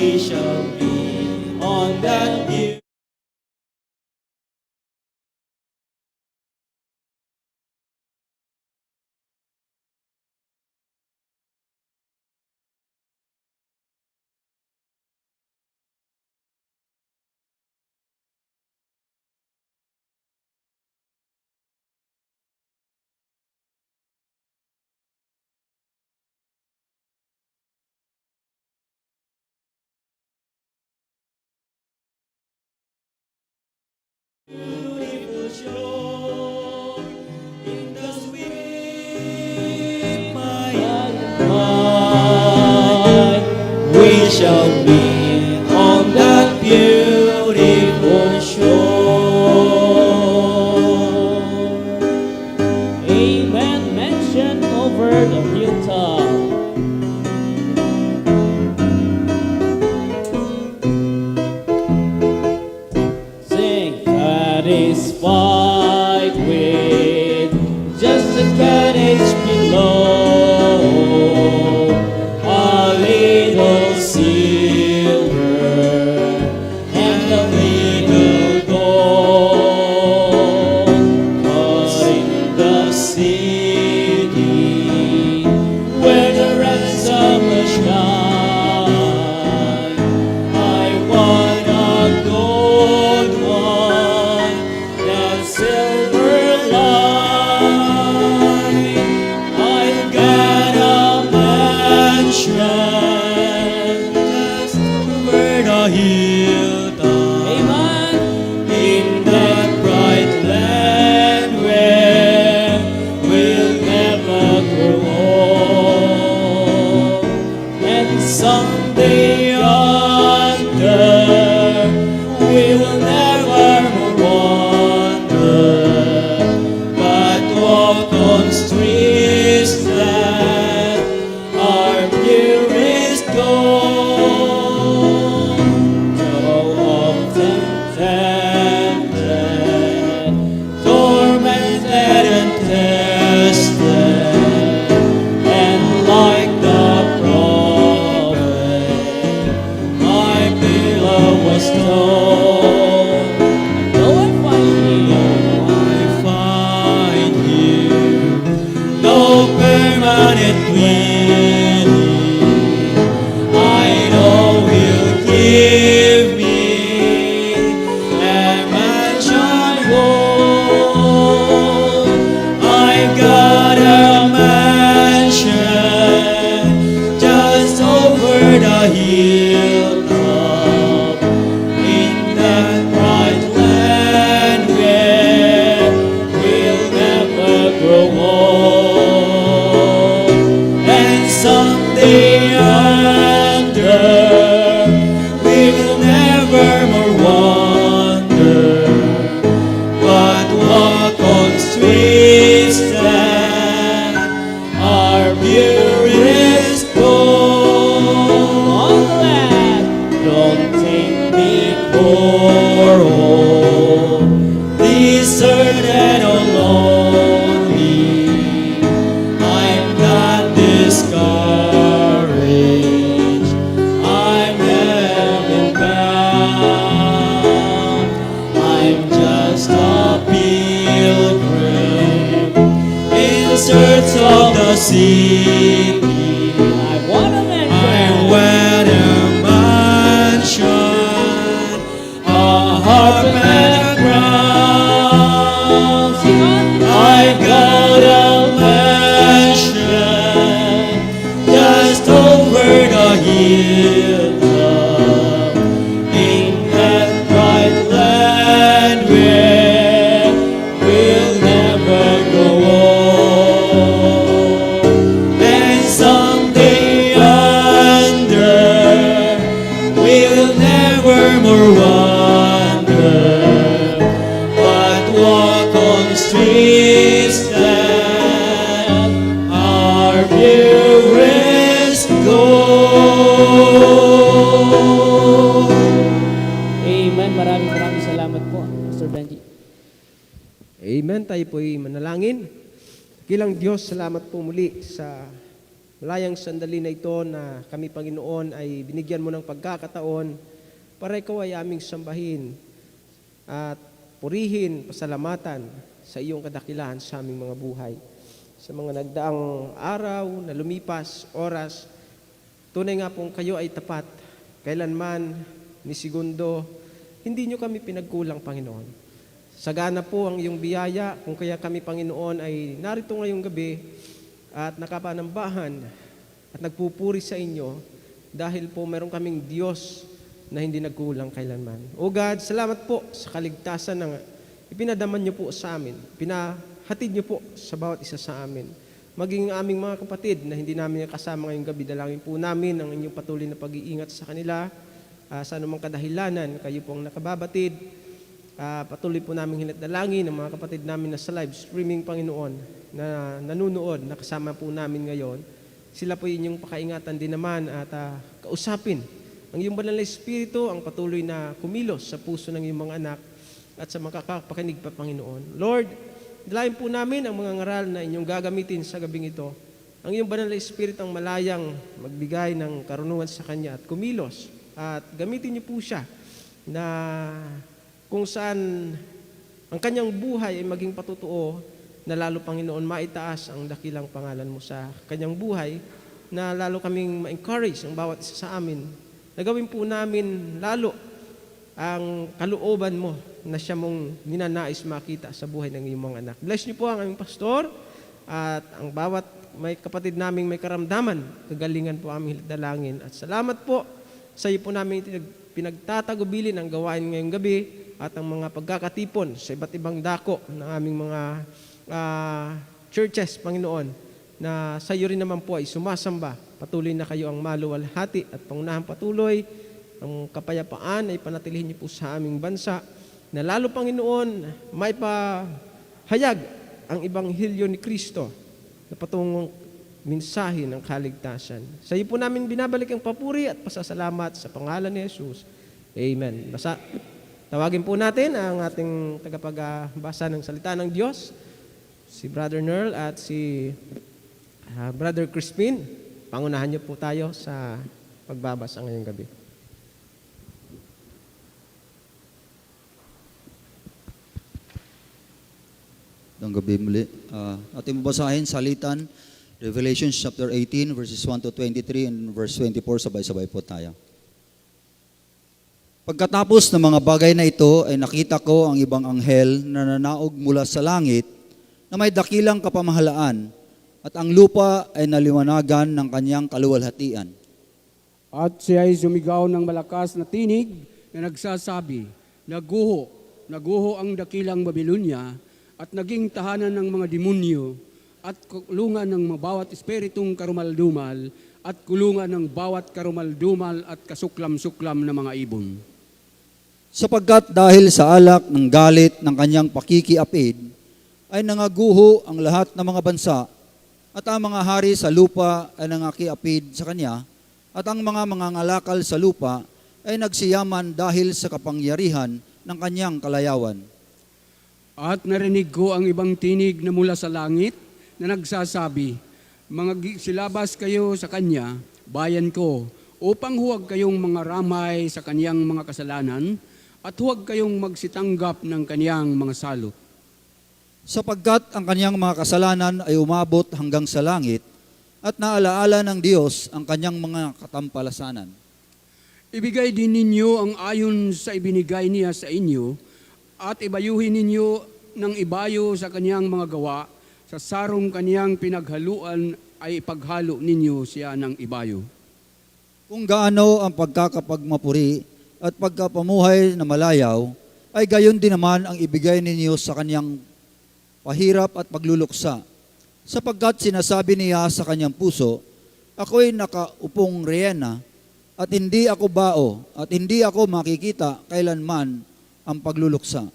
we shall be on that view. Beautiful shore in the sweet by and by, we shall be on that beautiful shore. Amen. Mention over the hilltop. Sing, satisfied with just a cottage below, a little silver and a little gold. But in the city where the ransom will shine, I want a gold one, that silver line. I've got a mansion just over the hilltop. Amen. In that bright land where we'll never grow old, and someday yonder we will never more wander, but walk on streets that are purest gold. Though often tempted, tormented and tested, and like the prophet, my pillow was torn. Though I find you no permanent dwelling, I know He'll give me a mansion old. I've got a mansion just over the hilltop, in that bright land where we'll never grow old, and someday yonder we will never more wander, but walk on streets that are purest gold. Don't take me for old, deserted or lonely. I'm not discouraged, I'm heaven bound. I'm just a pilgrim in search of the city. I want a mansion, a harp and a crown. I've got a mansion just over the hilltop, in that bright land where we'll never grow old, and someday yonder we'll never more wander, but walk on streets that are purest gold. Amen. Maraming salamat po, Mr. Benji. Amen. Tayo po'y manalangin. Kilang Diyos, salamat po muli sa malayang sandali na ito na kami, Panginoon, ay binigyan mo ng pagkakataon para ikaw ay aming sambahin at purihin, pasalamatan sa iyong kadakilahan sa aming mga buhay. Sa mga nagdaang araw na lumipas, oras, tunay nga pong kayo ay tapat. Kailanman, ni segundo, hindi nyo kami pinagkulang, Panginoon. Sagana po ang iyong biyaya, kung kaya kami, Panginoon, ay narito ngayong gabi at nakapanambahan at nagpupuri sa inyo dahil po meron kaming Diyos na hindi nagkulang kailanman. O God, salamat po sa kaligtasan na ipinadaman niyo po sa amin. Pinahatid niyo po sa bawat isa sa amin. Maging aming mga kapatid na hindi namin kasama ngayong gabi, dalangin po namin ang inyong patuloy na pag-iingat sa kanila. Sa anumang kadahilanan, kayo po ang nakababatid. Patuloy po namin hinatdalangin ang mga kapatid namin na sa live streaming, Panginoon, na nanunood, nakasama po namin ngayon. Sila po inyong pakaingatan din naman at kausapin ang iyong banal na Espiritu, ang patuloy na kumilos sa puso ng iyong mga anak at sa makakapakinig pa, Panginoon. Lord, dalayan po namin ang mga ngaral na inyong gagamitin sa gabing ito. Ang iyong banal na Espiritu ang malayang magbigay ng karunungan sa Kanya at kumilos at gamitin niyo po siya na kung saan ang kanyang buhay ay maging patutuo na lalo, Panginoon, maitaas ang dakilang pangalan mo sa kanyang buhay, na lalo kaming ma-encourage ang bawat isa sa amin. Nagawin po namin lalo ang kalooban mo na siya mong ninanais makita sa buhay ng iyong mga anak. Bless niyo po ang aming pastor at ang bawat may kapatid naming may karamdaman, kagalingan po aming dalangin. At salamat po sa iyo po namin pinagtatagubilin ang gawain ngayong gabi at ang mga pagkakatipon sa iba't ibang dako ng aming mga churches, Panginoon, na sa iyo rin naman po ay sumasamba. Patuloy na kayo ang maluwalhati at pangunahang patuloy. Ang kapayapaan ay panatilihin niyo po sa aming bansa, na lalo, Panginoon, may pahayag ang Ebanghelyo ni Kristo na patungong mensahe ng kaligtasan. Sa iyo po namin binabalik ang papuri at pasasalamat sa pangalan ni Jesus. Amen. Tawagin po natin ang ating tagapagbasa ng salita ng Diyos, si Brother Nerl at si Brother Crispin. Pangunahan niyo po tayo sa pagbabasa ngayong gabi. Magandang gabi muli. Ating babasahin salitan, Revelation chapter 18, verses 1 to 23 and verse 24. Sabay-sabay po tayo. Pagkatapos ng mga bagay na ito, ay nakita ko ang ibang anghel na nanaog mula sa langit na may dakilang kapamahalaan, at ang lupa ay naliwanagan ng kanyang kaluwalhatian. At siya ay sumigaw ng malakas na tinig na nagsasabi, Naguho, naguho ang dakilang Babilonia, at naging tahanan ng mga demonyo, at kulungan ng bawat espiritong karumaldumal, at kulungan ng bawat karumaldumal at kasuklam-suklam na mga ibon. Sapagkat dahil sa alak ng galit ng kanyang pakikiapid, ay nangaguho ang lahat ng mga bansa, at ang mga hari sa lupa ay nangakiapid sa kanya, at ang mga mangangalakal sa lupa ay nagsiyaman dahil sa kapangyarihan ng kanyang kalayawan. At narinig ko ang ibang tinig na mula sa langit na nagsasabi, silabas kayo sa kanya, bayan ko, upang huwag kayong mga ramay sa kaniyang mga kasalanan, at huwag kayong magsitanggap ng kaniyang mga salot. Sapagkat ang kanyang mga kasalanan ay umabot hanggang sa langit, at naalaala ng Diyos ang kanyang mga katampalasanan. Ibigay din ninyo ang ayon sa ibinigay niya sa inyo, at ibayuhin ninyo ng ibayo sa kaniyang mga gawa, sa sarong kaniyang pinaghaluan ay ipaghalo ninyo siya ng ibayo. Kung gaano ang pagkakapagmapuri at pagkapamuhay na malayaw, ay gayon din naman ang ibigay ninyo sa kanyang pahirap at pagluluksa. Sapagkat sinasabi niya sa kanyang puso, ako'y nakaupong reyena, at hindi ako bao, at hindi ako makikita kailanman ang pagluluksa.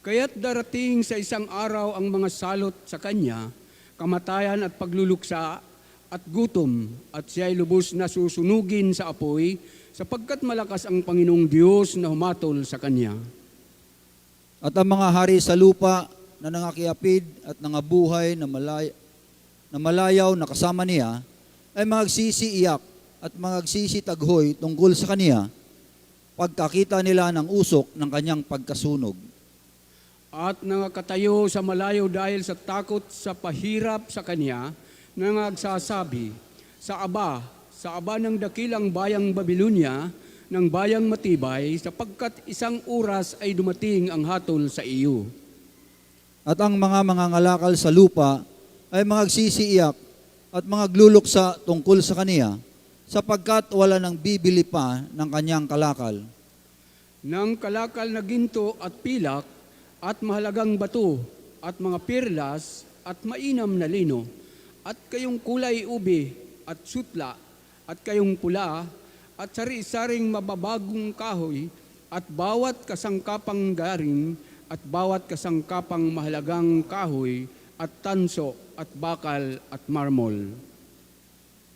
Kaya't darating sa isang araw ang mga salot sa kanya, kamatayan at pagluluksa, at gutom, at siya'y lubos na susunugin sa apoy, sapagkat malakas ang Panginoong Diyos na humatol sa kanya. At ang mga hari sa lupa na nangakiapid at nangabuhay na malayaw na kasama niya, ay magsisiiyak at magsisitaghoy tungkol sa kaniya pagkakita nila ng usok ng kanyang pagkasunog. At nangakatayo sa malayo dahil sa takot sa pahirap sa kanya, nangagsasabi, sa aba ng dakilang bayang Babilonia, ng bayang matibay, sapagkat isang oras ay dumating ang hatol sa iyo. At ang mga mangangalakal sa lupa ay magsisiiyak at magluluksa tungkol sa kaniya, sapagkat wala nang bibili pa ng kanyang kalakal. Ng kalakal na ginto at pilak, at mahalagang bato, at mga perlas, at mainam na lino, at kayong kulay ube, at sutla, at kayong pula, at sari-saring mababagong kahoy, at bawat kasangkapang garing, at bawat kasangkapang mahalagang kahoy, at tanso, at bakal, at marmol.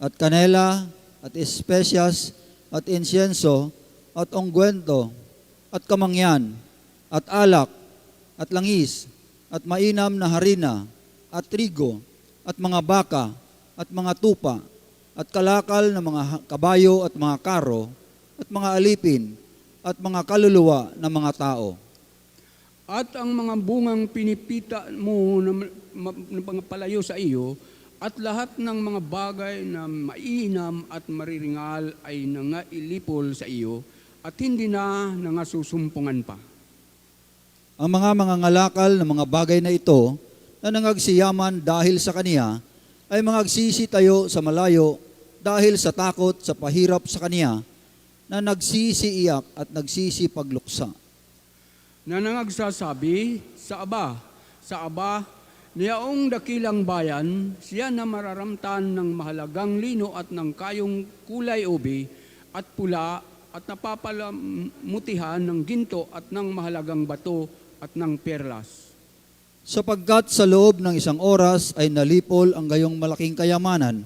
At kanela, at espesyas, at insiyenso, at ongkwento, at kamangyan, at alak, at langis, at mainam na harina, at trigo, at mga baka, at mga tupa, at kalakal na mga kabayo at mga karo, at mga alipin, at mga kaluluwa ng mga tao. At ang mga bungang pinipita mo na mga palayo sa iyo, at lahat ng mga bagay na mainam at mariringal ay nangailipol sa iyo, at hindi na nangasusumpungan pa. Ang mga mangangalakal ng mga bagay na ito na nangagsiyaman dahil sa kaniya ay magsisitayo sa malayo dahil sa takot sa pahirap sa kaniya na nagsisiiyak at nagsisipagluksa. Na nangagsasabi, sa aba, niyaong dakilang bayan, siya na mararamtan ng mahalagang lino at ng kayong kulay ube at pula at napapalamutihan ng ginto at ng mahalagang bato at ng perlas. Sapagkat sa loob ng isang oras ay nalipol ang gayong malaking kayamanan,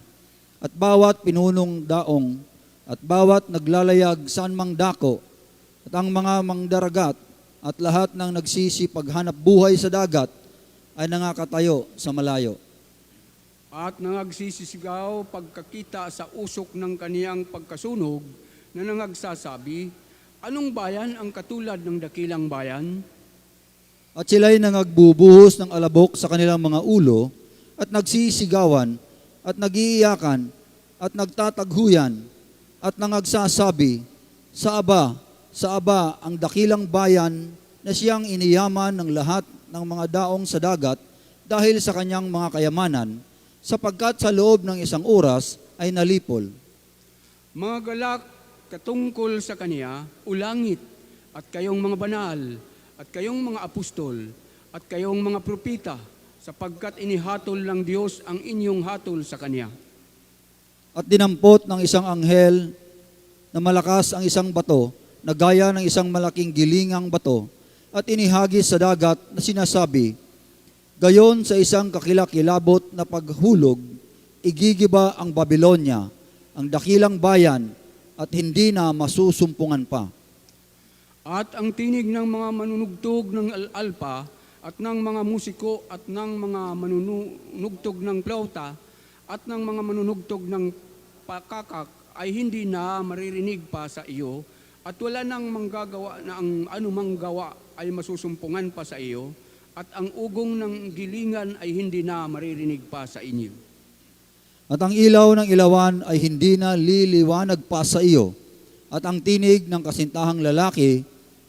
at bawat pinunong daong, at bawat naglalayag saan mang dako, at ang mga mangdaragat, at lahat ng nagsisipaghanap buhay sa dagat, ay nangakatayo sa malayo. At nangagsisisigaw pagkakita sa usok ng kaniyang pagkasunog, na nangagsasabi, anong bayan ang katulad ng dakilang bayan? At sila'y nangagbubuhos ng alabok sa kanilang mga ulo, at nagsisigawan, at nagiiyakan, at nagtataghuyan, at nangagsasabi, sa aba ang dakilang bayan na siyang iniyaman ng lahat ng mga daong sa dagat dahil sa kanyang mga kayamanan, sapagkat sa loob ng isang oras ay nalipol. Mga galak katungkol sa kaniya, ulangit, at kayong mga banal, at kayong mga apostol, at kayong mga propita, sapagkat inihatol ng Diyos ang inyong hatol sa kaniya. At dinampot ng isang anghel na malakas ang isang bato, na gaya ng isang malaking gilingang bato, at inihagis sa dagat na sinasabi, gayon sa isang kakilakilabot na paghulog, igigiba ang Babilonia, ang dakilang bayan, at hindi na masusumpungan pa. At ang tinig ng mga manunugtog ng alpa, at ng mga musiko, at ng mga manunugtog ng flauta, at ng mga manunugtog ng pakakak, ay hindi na maririnig pa sa iyo, at wala nang manggagawa na ang anumang gawa ay masusumpungan pa sa iyo, at ang ugong ng gilingan ay hindi na maririnig pa sa inyo. At ang ilaw ng ilawan ay hindi na liliwanag pa sa iyo, at ang tinig ng kasintahang lalaki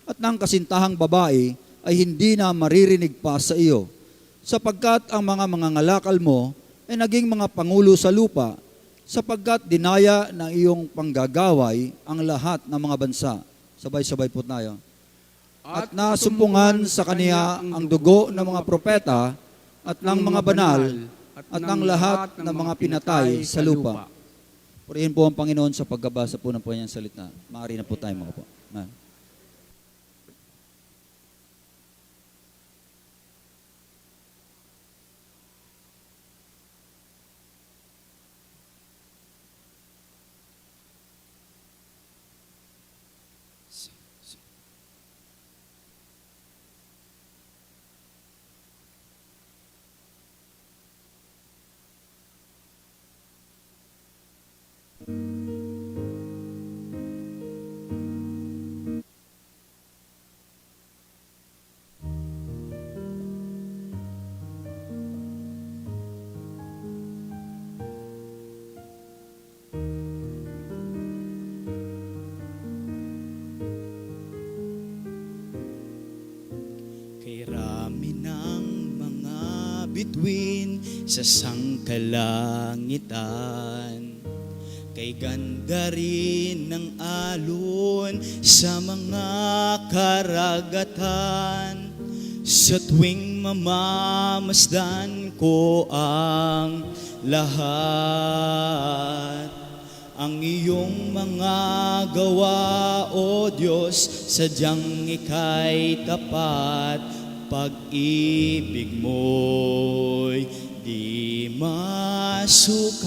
at ng kasintahang babae ay hindi na maririnig pa sa iyo, sapagkat ang mga mangangalakal mo ay naging mga pangulo sa lupa, sapagkat dinaya ng iyong panggagaway ang lahat ng mga bansa. Sabay-sabay po tayo. At nasumpungan sa kaniya ang dugo ng mga propeta at ng mga banal at ng lahat ng mga pinatay sa lupa. Purihin po ang Panginoon sa pagbabasa po ng kanyang salita. Maaari na po tayo mga po. Amen. bituin sa sangkalangitan. Kay ganda rin ng alon sa mga karagatan. Sa tuwing mamamasdan ko ang lahat, ang iyong mga gawa, O Diyos, sadyang ika'y tapat. Pag-ibig mo'y di masukat.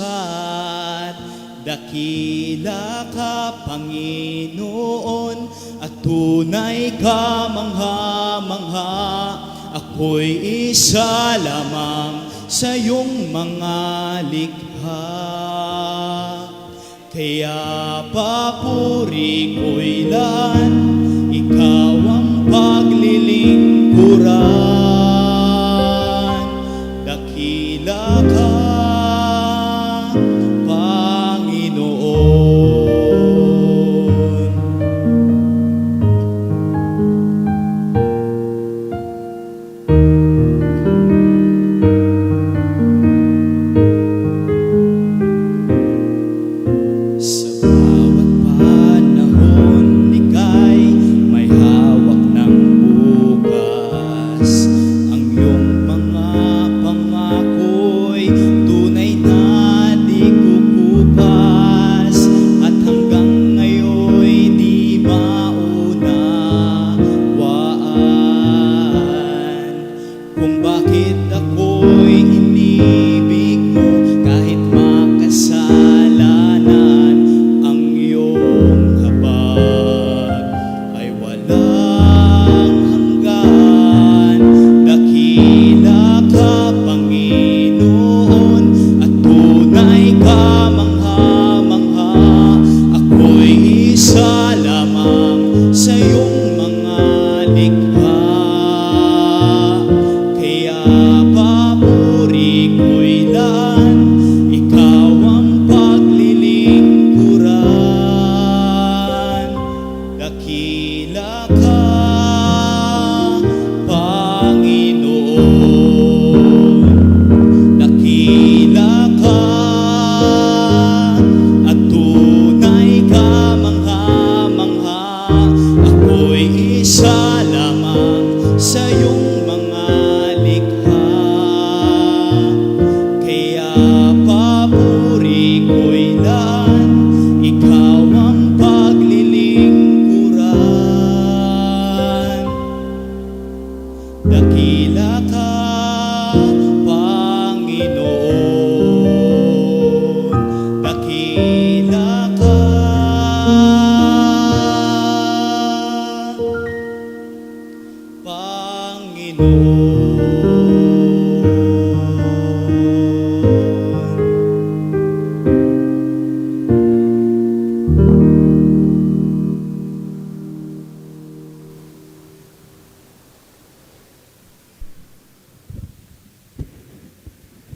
Dakila ka, Panginoon, at tunay ka mangha-mangha. Ako'y isa lamang sa iyong mga likha. Kaya papuri ko'y lan, ikaw ang paglilingkuran. Dakila ka,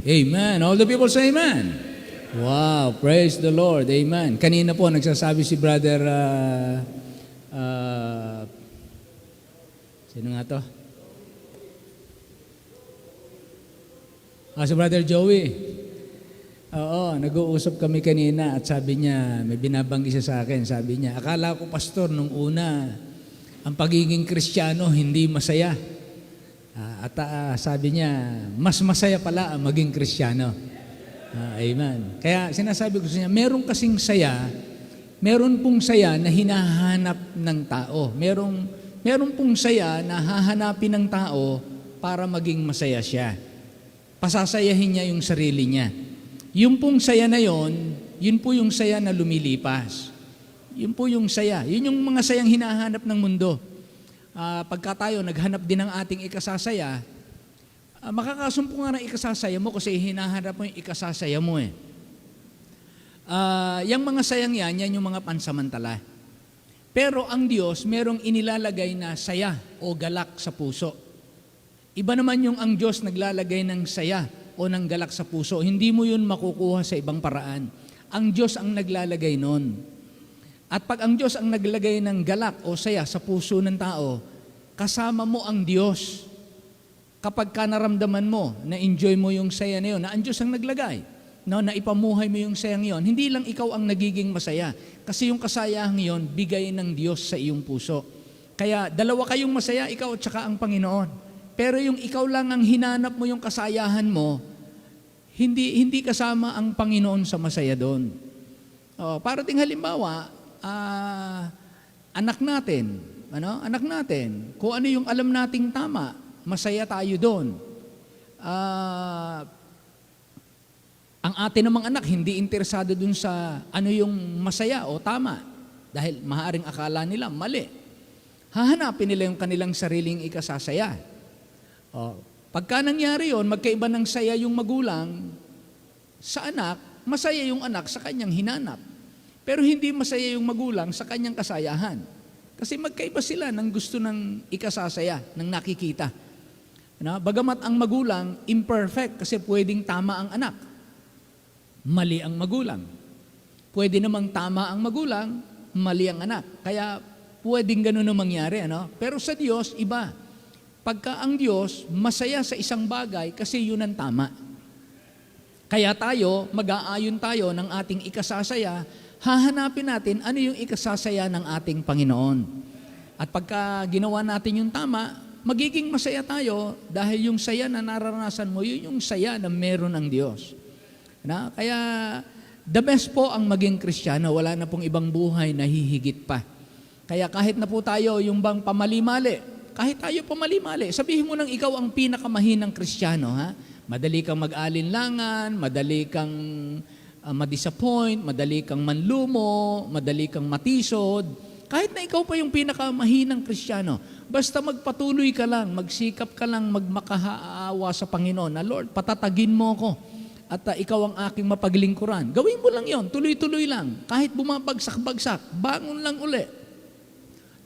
Amen. All the people say amen. Wow, praise the Lord. Amen. Kanina po nagsasabi si brother sino nga to? Si brother Joey. Oo, nag-uusap kami kanina at sabi niya, may binabanggi siya sa akin, sabi niya, akala ko pastor nung una, ang pagiging Kristiyano hindi masaya. Sabi niya, mas masaya pala ang maging Kristiyano. Amen. Kaya sinasabi ko sa niya, meron kasing saya, meron pong saya na hinahanap ng tao. Meron pong saya na hahanapin ng tao para maging masaya siya. Pasasayahin niya yung sarili niya. Yung pong saya na yun po yung saya na lumilipas. Yun po yung saya. Yun yung mga sayang hinahanap ng mundo. Pagka tayo naghanap din ng ating ikasasaya, makakasumpo nga ng ikasasaya mo kasi hinahanap mo yung ikasasaya mo eh. Yung mga sayang yan yung mga pansamantala. Pero ang Diyos, merong inilalagay na saya o galak sa puso. Iba naman yung ang Diyos naglalagay ng saya o ng galak sa puso. Hindi mo yun makukuha sa ibang paraan. Ang Diyos ang naglalagay nun. At pag ang Diyos ang naglagay ng galak o saya sa puso ng tao, kasama mo ang Diyos. kapag ka naramdaman mo, na-enjoy mo yung saya na yun, na ang Diyos ang naglagay, no, na ipamuhay mo yung sayang yun, hindi lang ikaw ang nagiging masaya. Kasi yung kasayahang yun, bigay ng Diyos sa iyong puso. Kaya dalawa kayong masaya, ikaw at saka ang Panginoon. Pero yung ikaw lang ang hinanap mo yung kasayahan mo, hindi kasama ang Panginoon sa masaya doon. Parating halimbawa, anak natin, kung ano yung alam nating tama, masaya tayo doon. Ang atin namang anak, hindi interesado dun sa ano yung masaya o tama. Dahil maaaring akala nila mali. Hahanapin nila yung kanilang sariling ikasasaya. Pagka nangyari yon, magkaiba ng saya yung magulang sa anak, masaya yung anak sa kanyang hinanap. Pero hindi masaya yung magulang sa kanyang kasayahan. Kasi magkaiba sila ng gusto ng ikasasaya, ng nakikita. Bagamat ang magulang, imperfect kasi pwedeng tama ang anak. Mali ang magulang. Pwede namang tama ang magulang, mali ang anak. Kaya pwedeng ganun na mangyari. Pero sa Diyos, iba. Pagka ang Diyos, masaya sa isang bagay kasi yun ang tama. Kaya tayo, mag-aayon tayo ng ating ikasasaya, hahanapin natin ano yung ikasasaya ng ating Panginoon. At pagka ginawa natin yung tama, magiging masaya tayo dahil yung saya na nararanasan mo, yun yung saya na meron ng Diyos. Kaya the best po ang maging Kristiyano, wala na pong ibang buhay na hihigit pa. Kaya kahit na po tayo yung bang pamali-mali, kahit tayo pamali-mali, sabihin mo nang ikaw ang pinakamahinang Kristiyano, ha? Madali kang mag-alinlangan, madali kang ma-disappoint, madali kang manlumo, madali kang matisod. Kahit na ikaw pa yung pinakamahinang Kristiyano, basta magpatuloy ka lang, magsikap ka lang, magmakahaawa sa Panginoon na, Lord, patatagin mo ko at ikaw ang aking mapaglingkuran. Gawin mo lang yon, tuloy-tuloy lang. Kahit bumabagsak-bagsak, bangon lang uli.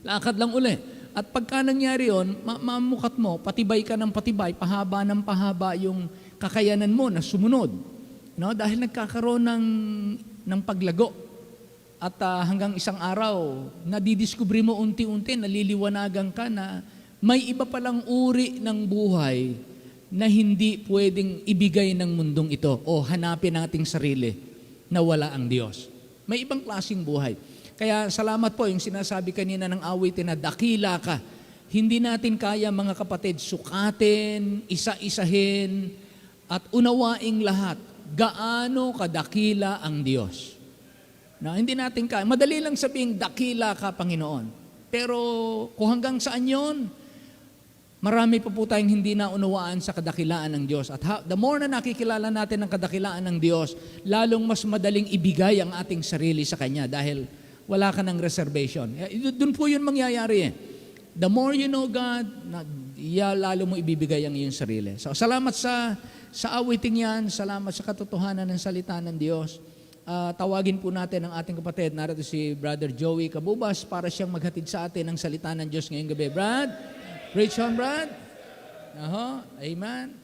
Lakad lang uli. At pagka nangyari yon, mamukat mo, patibay ka ng patibay, pahaba ng pahaba yung kakayanan mo na sumunod. Dahil nagkakaroon ng paglago. At hanggang isang araw, nadidiskubre mo unti-unti, naliliwanagan ka na may iba palang uri ng buhay na hindi pwedeng ibigay ng mundong ito o hanapin nating sarili na wala ang Diyos. May ibang klaseng buhay. Kaya salamat po yung sinasabi kanina ng awitin na dakila ka. Hindi natin kaya mga kapatid sukatin, isa-isahin at unawaing lahat gaano kadakila ang Diyos. Hindi natin kaya. Madali lang sabihin dakila ka Panginoon. Pero kung hanggang saan yon, marami pa po tayong hindi naunawaan sa kadakilaan ng Diyos. At the more na nakikilala natin ang kadakilaan ng Diyos, lalong mas madaling ibigay ang ating sarili sa Kanya dahil wala ka ng reservation. Doon po yun mangyayari eh. The more you know God, lalo mo ibibigay ang iyong sarili. So salamat sa awiting yan, salamat sa katotohanan ng salita ng Diyos. Tawagin po natin ang ating kapatid, narito si Brother Joey Cabubas para siyang maghatid sa atin ng salita ng Diyos ngayong gabi. Brad, preach on, Brad. Amen.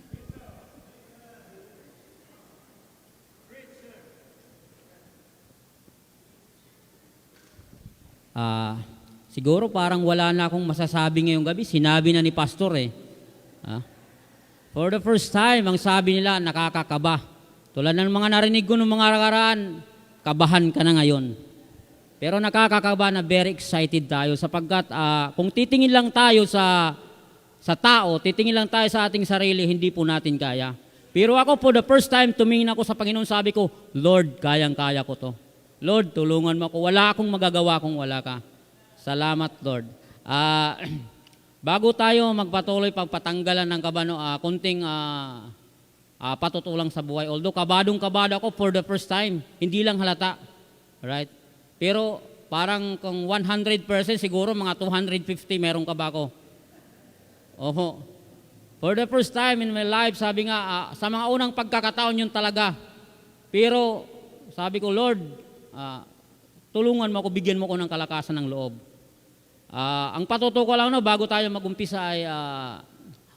Siguro parang wala na akong masasabi ngayong gabi. Sinabi na ni Pastor eh. For the first time, ang sabi nila, nakakakaba. Tulad ng mga narinig ko ng mga karaan, kabahan ka na ngayon. Pero nakakakaba na very excited tayo sapagkat kung titingin lang tayo sa tao, titingin lang tayo sa ating sarili, hindi po natin kaya. Pero ako for the first time, tumingin ako sa Panginoon, sabi ko, Lord, kayang-kaya ko to. Lord, tulungan mo ako. Wala akong magagawa kung wala ka. Salamat, Lord. Bago tayo magpatuloy pagpatanggalan ng kabano, kunting patutulang sa buhay. Although kabadong-kabado ako for the first time, hindi lang halata. Right? Pero parang kung 100% siguro mga 250 meron ka ba ako? Oho. For the first time in my life, sabi nga, sa mga unang pagkakataon yun talaga. Pero sabi ko, Lord, tulungan mo ako, bigyan mo ko ng kalakasan ng loob. Ang patutuko lang bago tayo mag-umpisa ay,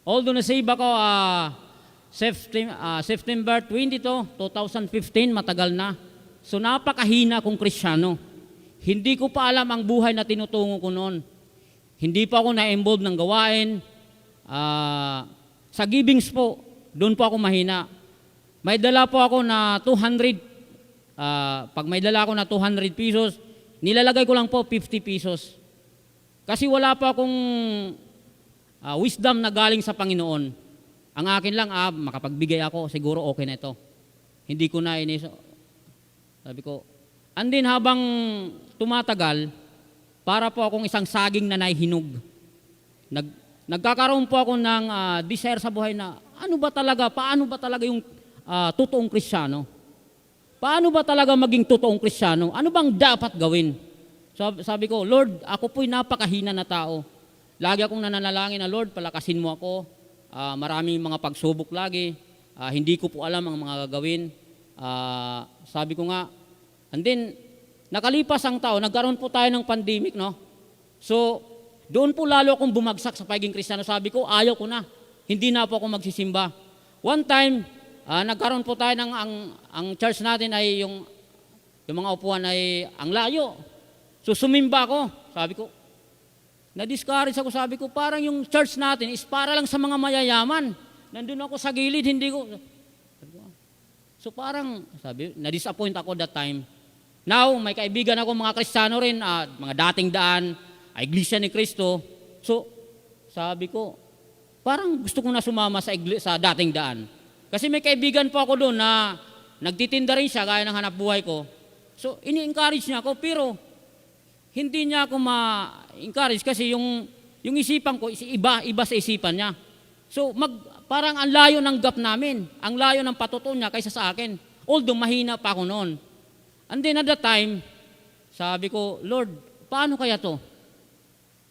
although na-save ako, September 22, 2015, matagal na. So napakahina kong Kristiyano. Hindi ko pa alam ang buhay na tinutungo ko noon. Hindi pa ako na-involved ng gawain. Sa givings po, doon po ako mahina. May dala po ako na 200, pag may dala ako na 200 pesos, nilalagay ko lang po 50 pesos. Kasi wala pa akong wisdom na galing sa Panginoon. Ang akin lang, makapagbigay ako, siguro okay na ito. Hindi ko na sabi ko, andin habang tumatagal, para po akong isang saging na naihinog. Nagkakaroon po ako ng desire sa buhay na, paano ba talaga yung totoong Kristiyano? Paano ba talaga maging totoong Kristiyano? Ano bang dapat gawin? Sabi ko, Lord, ako po'y napakahina na tao. Lagi akong nananalangin na, Lord, palakasin mo ako. Maraming mga pagsubok lagi. Hindi ko po alam ang mga gagawin. Sabi ko nga, and then, nakalipas ang tao, nagkaroon po tayo ng pandemic, no? So, doon po lalo akong bumagsak sa pagiging Kristiyano. Sabi ko, ayaw ko na. Hindi na po ako magsisimba. One time, nagkaroon po tayo ng, ang church natin ay yung mga upuan ay ang layo. So, sumimba ako. Sabi ko, na-discourage ako. Sabi ko, parang yung church natin is para lang sa mga mayayaman. Nandun ako sa gilid, hindi ko. So, parang, na-disappoint ako that time. Now, may kaibigan ako mga Kristiyano rin, mga dating daan, Iglesia ni Cristo. So, sabi ko, parang gusto ko na sumama sa dating daan. Kasi may kaibigan po ako doon na nagtitinda rin siya, gaya ng hanap buhay ko. So, ini-encourage niya ako, pero hindi niya ako ma-encourage kasi yung isipan ko, iba sa isipan niya. So, parang ang layo ng gap namin, ang layo ng patutuo niya kaysa sa akin. Although mahina pa ako noon. And then at that time, sabi ko, Lord, paano kaya to?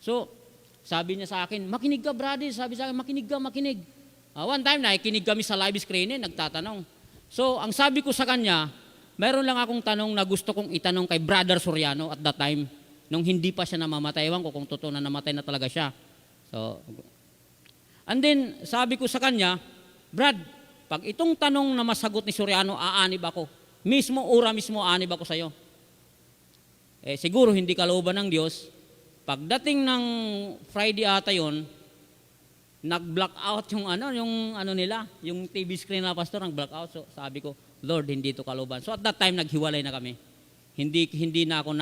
So, sabi niya sa akin, makinig ka, brother. Sabi sa akin, makinig ka, makinig. One time, nakikinig kami sa live screening, nagtatanong. So, ang sabi ko sa kanya, mayroon lang akong tanong na gusto kong itanong kay Brother Soriano at that time, nung hindi pa siya namamatay. Ewan ko kung totoo na namatay na talaga siya. So, and then, sabi ko sa kanya, Brad, pag itong tanong na masagot ni Soriano, aanib ako. Mismo aanib ako sa'yo. Siguro hindi kalooban ng Diyos. Pagdating ng Friday ata yon, nag-block out yung nila, yung TV screen na pastor, nag-block out. So sabi ko, Lord, hindi ito kalooban. So at that time, naghiwalay na kami. Hindi na ako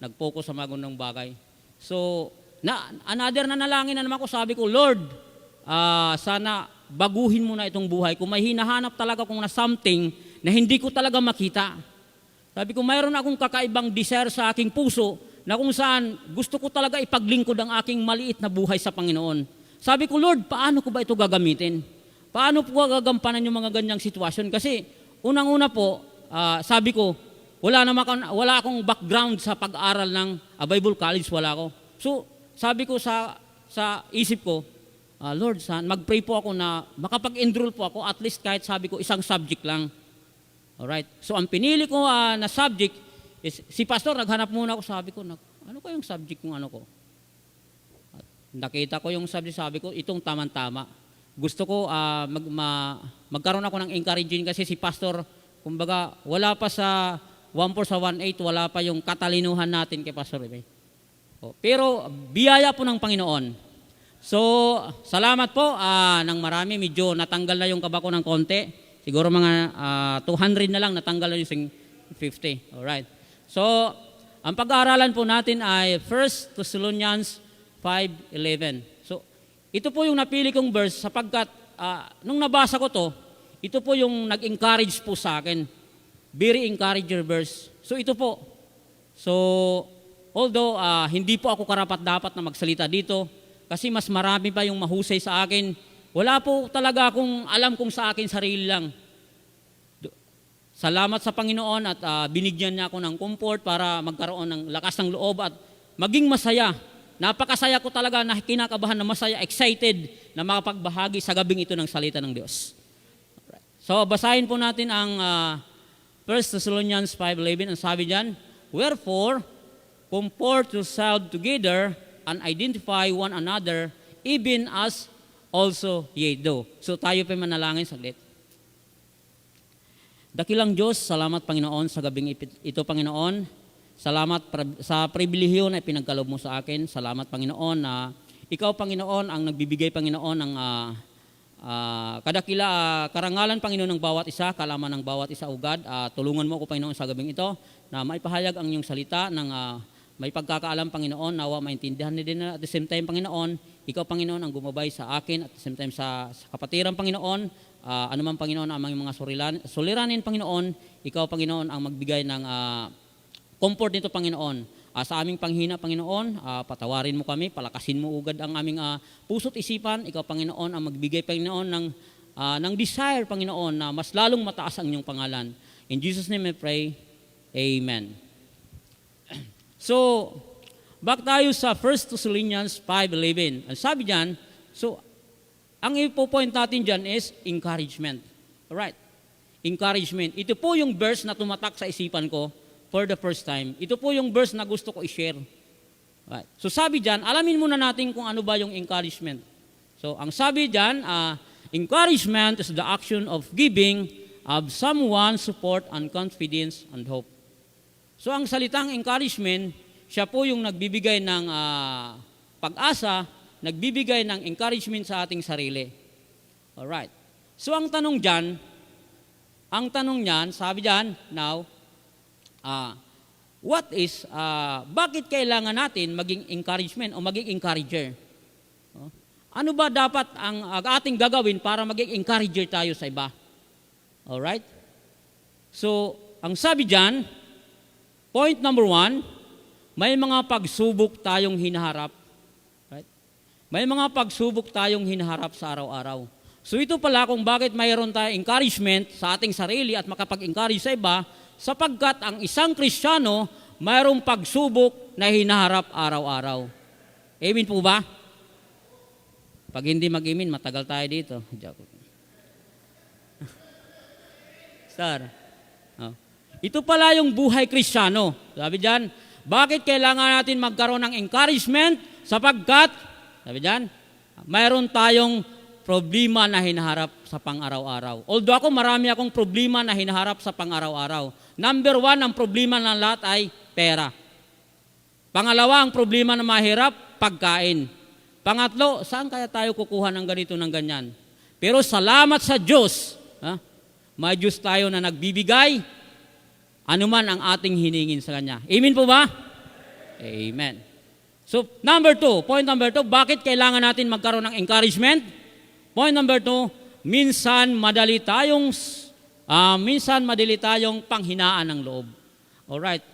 nag-focus sa magandang bagay. So, another na nalangin na naman ko, sabi ko, Lord, sana baguhin mo na itong buhay ko. May hinahanap talaga kung na something na hindi ko talaga makita. Sabi ko, mayroon akong kakaibang desire sa aking puso na kung saan gusto ko talaga ipaglingkod ang aking maliit na buhay sa Panginoon. Sabi ko, Lord, paano ko ba ito gagamitin? Paano po gagampanan yung mga ganyang sitwasyon? Kasi unang-una po, sabi ko, wala akong background sa pag-aral ng Bible College, wala ako. So, sabi ko sa isip ko, Lord, mag-pray po ako na makapag-enroll po ako, at least kahit sabi ko, isang subject lang. Alright. So, ang pinili ko na subject is, si pastor, naghanap muna ako, sabi ko, ano kayong subject kung ano ko? At nakita ko yung subject, sabi ko, itong tamang-tama. Gusto ko magkaroon ako ng encouraging kasi si pastor, kumbaga, wala pa sa 1-4 sa 1-8, wala pa yung katalinuhan natin kay Pastor Rebe. Pero, biyaya po ng Panginoon. So, salamat po ng marami. Medyo natanggal na yung kaba ko ng konti. Siguro mga 200 na lang, natanggal na yung 50. Alright. So, ang pag-aaralan po natin ay 1 Thessalonians 5:11. So, ito po yung napili kong verse sapagkat nung nabasa ko to, ito po yung nag-encourage po sa akin. Very encourager verse. So, ito po. So, although hindi po ako karapat-dapat na magsalita dito, kasi mas marami pa yung mahusay sa akin. Wala po talaga akong alam kung sa akin sarili lang. Salamat sa Panginoon at binigyan niya ako ng comfort para magkaroon ng lakas ng loob at maging masaya. Napakasaya ko talaga na kinakabahan na masaya, excited na makapagbahagi sa gabing ito ng salita ng Diyos. So, basahin po natin ang 1 Thessalonians 5:11. Ang sabi diyan, wherefore, comfort yourselves together and identify one another, even as also ye do. So tayo pa manalangin saglit. Dakilang Diyos, salamat Panginoon sa gabing ito Panginoon. Salamat sa pribilehiyo na ipinagkaloob mo sa akin. Salamat Panginoon na ikaw Panginoon ang nagbibigay Panginoon ng karangalan, Panginoon, ng bawat isa, kalaman ng bawat isa, O God. Tulungan mo ako, Panginoon, sa gabing ito na maipahayag ang iyong salita ng may pagkakaalam, Panginoon, nawa maintindihan din na at the same time, Panginoon, ikaw, Panginoon, ang gumabay sa akin at the same time sa kapatiran, Panginoon, anuman, Panginoon, ang mga suliranin, Panginoon, ikaw, Panginoon, ang magbigay ng comfort nito, Panginoon. Sa aming panghina, Panginoon, patawarin mo kami, palakasin mo ugad ang aming puso't isipan. Ikaw, Panginoon, ang magbigay, Panginoon, ng desire, Panginoon, na mas lalong mataas ang inyong pangalan. In Jesus' name I pray, Amen. So, back tayo sa 1 Thessalonians 5:11. Ang sabi diyan, so, ang ipo-point natin diyan is encouragement. Alright? Encouragement. Ito po yung verse na tumatak sa isipan ko for the first time. Ito po yung verse na gusto ko i-share. Right. So sabi diyan, alamin muna natin kung ano ba yung encouragement. So ang sabi diyan, encouragement is the action of giving of someone support and confidence and hope. So ang salitang encouragement, siya po yung nagbibigay ng pag-asa, nagbibigay ng encouragement sa ating sarili. Alright. So ang tanong niyan, sabi diyan, now, bakit kailangan natin maging encouragement o maging encourager? Ano ba dapat ang ating gagawin para maging encourager tayo sa iba? Alright? So, ang sabi dyan, point number 1, may mga pagsubok tayong hinaharap. Right? May mga pagsubok tayong hinaharap sa araw-araw. So ito pala kung bakit mayroon tayong encouragement sa ating sarili at makapag-encourage sa iba, sapagkat ang isang Kristiyano mayroong pagsubok na hinaharap araw-araw. Amen po ba? Pag hindi mag-amen, matagal tayo dito. Sir, ito pala yung buhay Kristiyano. Sabi diyan, bakit kailangan natin magkaroon ng encouragement? Sapagkat, sabi diyan, mayroon tayong problema na hinaharap sa pang-araw-araw. Although ako, marami akong problema na hinaharap sa pang-araw-araw. Number 1, ang problema ng lahat ay pera. Pangalawa, ang problema na mahirap, pagkain. Pangatlo, saan kaya tayo kukuha ng ganito ng ganyan? Pero salamat sa Diyos, may Diyos tayo na nagbibigay, anuman ang ating hiningin sa Kanya. Amen po ba? Amen. So, point number 2, bakit kailangan natin magkaroon ng encouragement? Point number 2, minsan madali tayong panghinaan ng loob. Alright.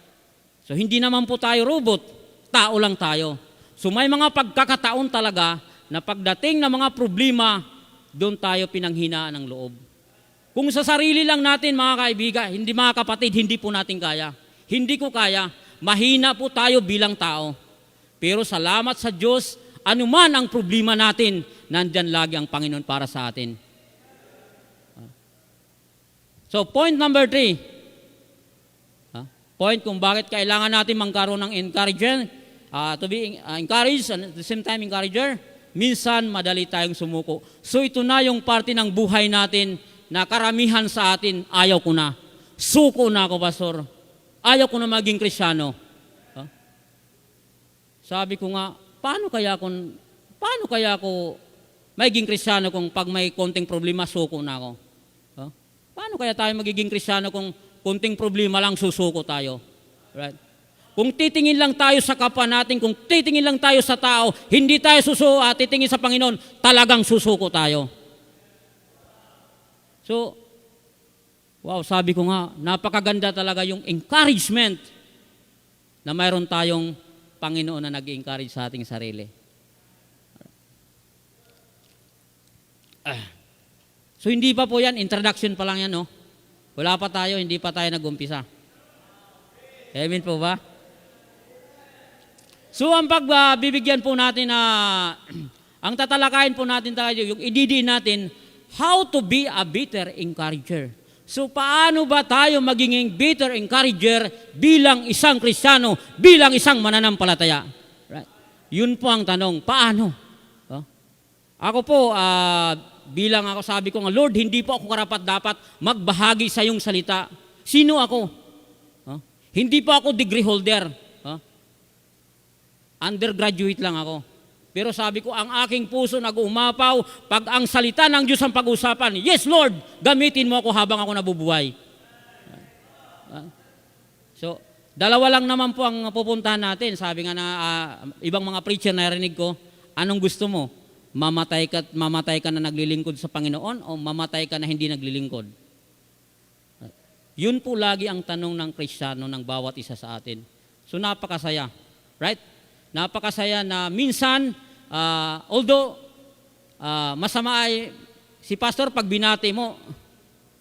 So, hindi naman po tayo robot, tao lang tayo. So, may mga pagkakataon talaga na pagdating ng mga problema, doon tayo pinanghinaan ng loob. Kung sa sarili lang natin, mga kaibigan, hindi mga kapatid, hindi po natin kaya. Hindi ko kaya. Mahina po tayo bilang tao. Pero salamat sa Diyos, anuman ang problema natin, nandyan lagi ang Panginoon para sa atin. So, point number 3. Point kung bakit kailangan natin magkaroon ng encouragement, to be encouraged and at the same time encourager, minsan madali tayong sumuko. So, ito na yung parte ng buhay natin na karamihan sa atin, ayaw ko na. Suko na ako, Pastor. Ayaw ko na maging Kristiyano. Sabi ko nga, paano kaya ako magiging Kristiyano kung pag may konting problema, suko na ako? Paano kaya tayo magiging Kristiyano kung konting problema lang susuko tayo? Right? Kung titingin lang tayo sa kapwa natin, kung titingin lang tayo sa tao, hindi tayo titingin sa Panginoon, talagang susuko tayo. So, wow, sabi ko nga, napakaganda talaga yung encouragement na mayroon tayong Panginoon na nag-encourage sa ating sarili. So, hindi pa po yan, introduction pa lang yan, no? Wala pa tayo, hindi pa tayo nag-umpisa. Amen po ba? So, ang pagbibigyan po natin ang tatalakayin po natin tayo, yung ididiin natin, how to be a bitter encourager. So, paano ba tayo magiging bitter encourager bilang isang Kristiyano, bilang isang mananampalataya? Right? Yun po ang tanong, paano? Ako po, bilang ako sabi ko nga, Lord, hindi po ako karapat-dapat magbahagi sa iyong salita. Sino ako? Hindi po ako degree holder. Undergraduate lang ako. Pero sabi ko, ang aking puso nag-umapaw pag ang salita ng Diyos ang pag-usapan. Yes, Lord, gamitin mo ako habang ako nabubuhay. So, dalawa lang naman po ang pupuntahan natin. Sabi nga na ibang mga preacher na narinig ko, anong gusto mo? Mamatay ka na naglilingkod sa Panginoon o mamatay ka na hindi naglilingkod? Yun po lagi ang tanong ng Kristiyano ng bawat isa sa atin. So napakasaya, right? Napakasaya na minsan, although masama ay si pastor pag binati mo,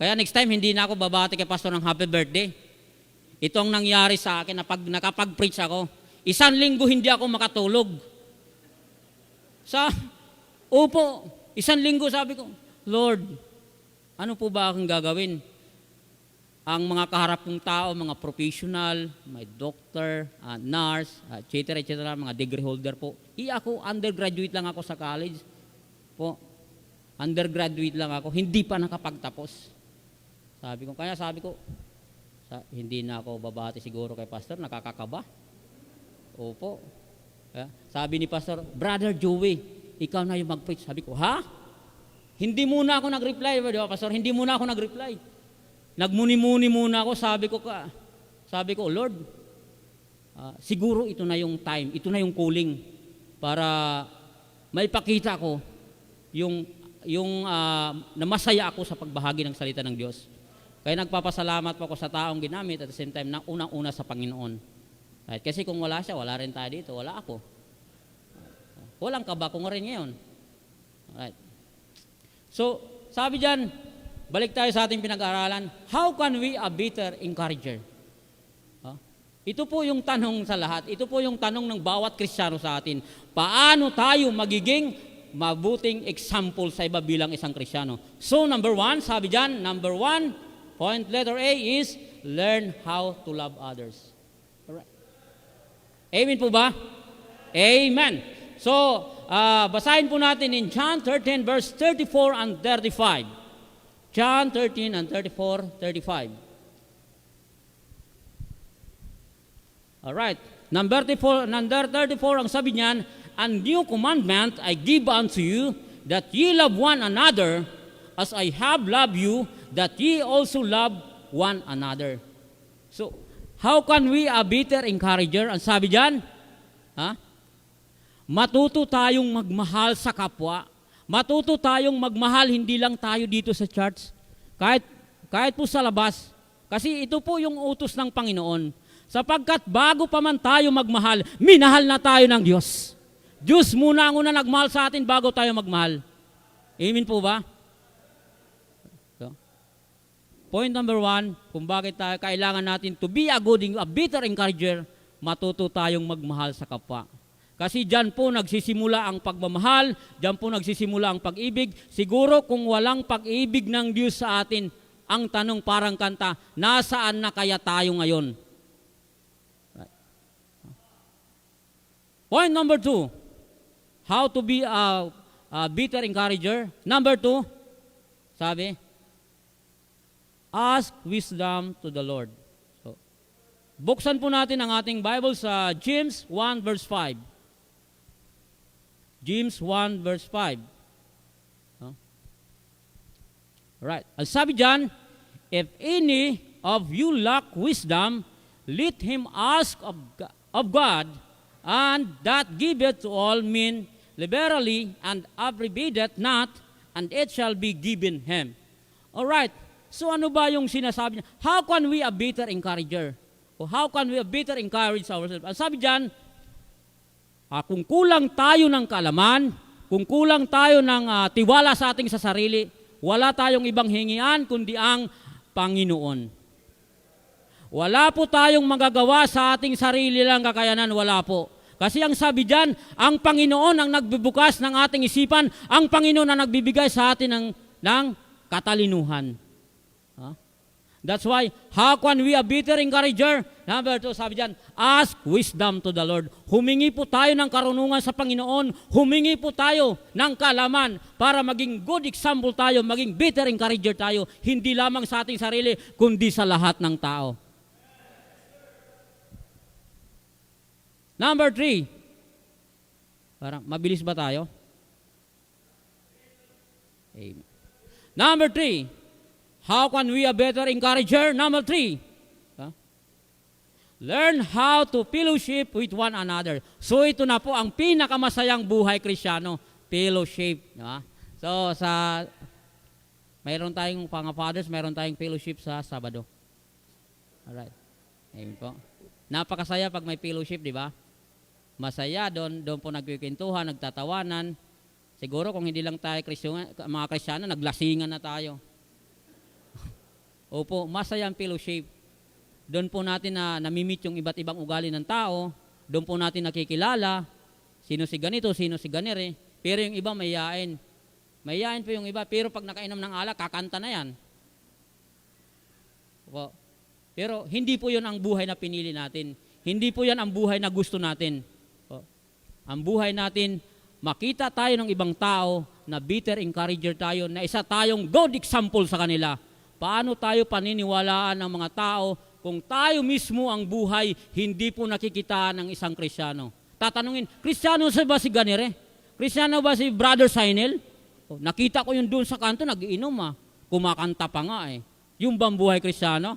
kaya next time hindi na ako babati kay pastor ng happy birthday. Ito ang nangyari sa akin na pag nakapag-preach ako, 1 linggo hindi ako makatulog. Upo, 1 linggo sabi ko, Lord, ano po ba akong gagawin? Ang mga kaharap kong tao, mga professional, may doctor, nurse, etc., mga degree holder po. Ako, undergraduate lang ako sa college. Po, undergraduate lang ako, hindi pa nakapagtapos. Kaya sabi ko, hindi na ako babati siguro kay pastor, nakakakaba. Opo. Sabi ni pastor, Brother Joey, ikaw na yung mag-preach. Sabi ko, ha? Hindi muna ako nag-reply, di ba, pastor? Hindi muna ako nag-reply. Nagmuni-muni muna ako, sabi ko, Lord, siguro ito na yung time, ito na yung calling para maipakita ko na masaya ako sa pagbahagi ng salita ng Diyos. Kaya nagpapasalamat po ako sa taong ginamit at the same time na unang-una sa Panginoon. Right? Kasi kung wala siya, wala rin tayo dito, wala ako. Walang kaba ko nga rin ngayon. Right. So, sabi dyan, balik tayo sa ating pinag-aaralan, how can we a better encourager? Ito po yung tanong sa lahat. Ito po yung tanong ng bawat Kristiyano sa atin. Paano tayo magiging mabuting example sa iba bilang isang Kristiyano? So, number 1, sabi dyan, number 1, point letter A is, learn how to love others. Alright. Amen po ba? Amen. So, basahin po natin in John 13 verse 34 and 35. John 13 and 34, 35. Alright. Number 34, ang sabi niyan, a new commandment I give unto you, that ye love one another, as I have loved you, that ye also love one another. So, how can we a better encourager? Ang sabi diyan, matuto tayong magmahal sa kapwa. Matuto tayong magmahal hindi lang tayo dito sa church, kahit po sa labas. Kasi ito po yung utos ng Panginoon. Sapagkat bago pa man tayo magmahal, minahal na tayo ng Diyos. Diyos muna ang una nagmahal sa atin bago tayo magmahal. Amen po ba? So, point number 1, kung bakit tayo kailangan natin to be a better encourager, matuto tayong magmahal sa kapwa. Kasi dyan po nagsisimula ang pagmamahal, dyan po nagsisimula ang pag-ibig. Siguro kung walang pag-ibig ng Diyos sa atin, ang tanong parang kanta, nasaan na kaya tayo ngayon? Right. Point number 2, how to be a better encourager. Number 2, sabi, ask wisdom to the Lord. So, buksan po natin ang ating Bible sa James 1 verse 5. James 1 verse 5. Right. Ang sabi dyan, if any of you lack wisdom, let him ask of God, and that giveth to all men liberally, and upbraideth not, and it shall be given him. Alright. So ano ba yung sinasabi niya? How can we a better encourager? O how can we a better encourage ourselves? Ang sabi dyan, kung kulang tayo ng kaalaman, kung kulang tayo ng tiwala sa ating sa sarili, wala tayong ibang hingian kundi ang Panginoon. Wala po tayong magagawa sa ating sarili lang kakayanan, wala po. Kasi ang sabi dyan, ang Panginoon ang nagbubukas ng ating isipan, ang Panginoon ang nagbibigay sa atin ng katalinuhan. That's why, how can we a better encourager? Number 2, sabi dyan, ask wisdom to the Lord. Humingi po tayo ng karunungan sa Panginoon. Humingi po tayo ng kaalaman para maging good example tayo, maging better encourager tayo, hindi lamang sa ating sarili, kundi sa lahat ng tao. Number 3, Parang, mabilis ba tayo? Amen. Number 3, how can we a better encourager? Number 3, learn how to fellowship with one another. So ito na po ang pinakamasayang buhay Kristyano, fellowship. Diba? So mayroon tayong mga fathers, mayroon tayong fellowship sa Sabado. Alright. Amen po. Napakasaya pag may fellowship, di ba? Masaya doon po nagkikwentuhan, nagtatawanan. Siguro kung hindi lang tayo mga Kristyano, naglasingan na tayo. Opo, masaya ang fellowship. Doon po natin na namimit yung iba't ibang ugali ng tao. Doon po natin nakikilala sino si ganito, sino si ganire. Pero yung iba mayayain. Mayayain po yung iba, pero pag nakainom ng alak, kakanta na yan. Opo. Pero hindi po yun ang buhay na pinili natin. Hindi po yan ang buhay na gusto natin. Opo. Ang buhay natin, makita tayo ng ibang tao na bitter encourager tayo, na isa tayong good example sa kanila. Paano tayo paniniwalaan ng mga tao kung tayo mismo ang buhay, hindi po nakikita ng isang Kristyano? Tatanungin, Kristyano ba si Ganire? Kristyano ba si Brother Sainel? Oh, nakita ko yun doon sa kanto, nagiinom kumakanta pa nga Yung bang buhay Kristyano?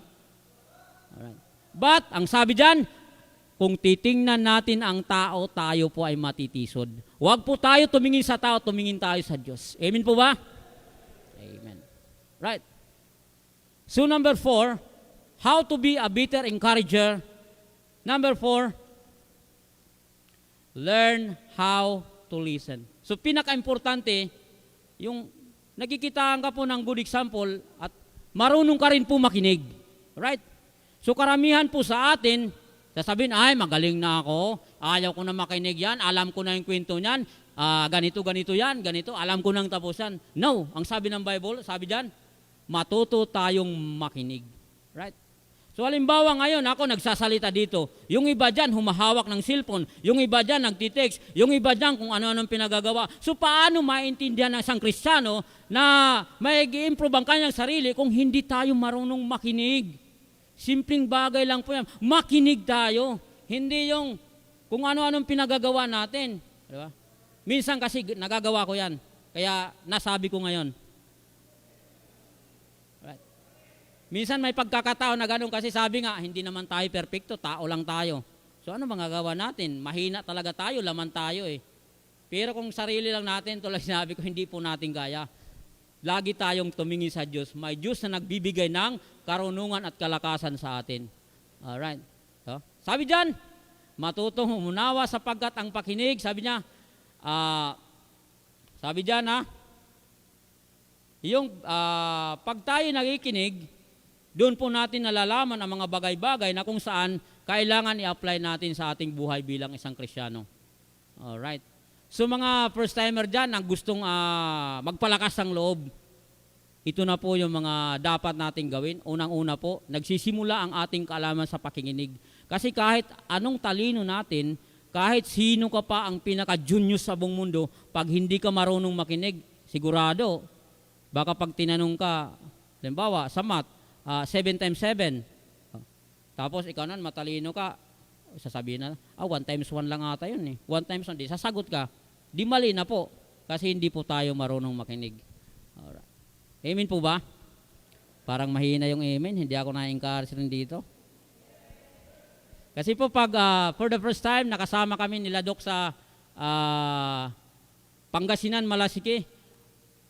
Alright. But, ang sabi dyan, kung titingnan natin ang tao, tayo po ay matitisod. Huwag po tayo tumingin sa tao, tumingin tayo sa Diyos. Amen po ba? Amen. Right. So number 4, how to be a bitter encourager. Number 4, learn how to listen. So pinaka-importante, yung nakikitaan ka po ng good example at marunong ka rin po makinig. Right? So karamihan po sa atin, sasabihin, ay magaling na ako, ayaw ko na makinig yan, alam ko na yung kwento niyan, ganito yan, ganito, alam ko nang tapusan. No, ang sabi ng Bible, sabi diyan, matuto tayong makinig. Right? So halimbawa ngayon, ako nagsasalita dito, yung iba dyan humahawak ng cellphone, yung iba dyan nagtitext, yung iba dyan kung ano-anong pinagagawa. So paano maintindihan ng isang Kristiyano na may i-improve ang kanyang sarili kung hindi tayo marunong makinig? Simpleng bagay lang po yan. Makinig tayo. Hindi yung kung ano-anong pinagagawa natin. Diba? Minsan kasi nagagawa ko yan. Kaya nasabi ko ngayon. Right. Minsan may pagkakataon na ganun kasi sabi nga, hindi naman tayo perfecto, tao lang tayo. So ano magagawa natin? Mahina talaga tayo, laman tayo Pero kung sarili lang natin, tulad sinabi ko, hindi po natin kaya. Lagi tayong tumingin sa Diyos. May Diyos na nagbibigay ng karunungan at kalakasan sa atin. Alright. So, sabi diyan, matutong umunawa sapagkat ang pakinig, sabi niya, sabi diyan yung pag tayo nakikinig, doon po natin nalalaman ang mga bagay-bagay na kung saan kailangan i-apply natin sa ating buhay bilang isang Kristiyano. Alright. So mga first-timer dyan ang gustong magpalakas ng loob, ito na po yung mga dapat nating gawin. Unang-una po, nagsisimula ang ating kaalaman sa pakikinig. Kasi kahit anong talino natin, kahit sino ka pa ang pinaka-junior sa buong mundo, pag hindi ka marunong makinig, sigurado, baka pag tinanong ka, halimbawa, sa math, 7 times 7, tapos ikaw nan matalino ka, sasabihin na, 1 times 1 lang ata yun 1 times 1, sasagot ka. Di mali na po, kasi hindi po tayo marunong makinig. Alright. Amen po ba? Parang mahina yung amen, hindi ako na-encourage rin dito. Kasi po pag for the first time, nakasama kami nila Dok sa Pangasinan, Malasiki,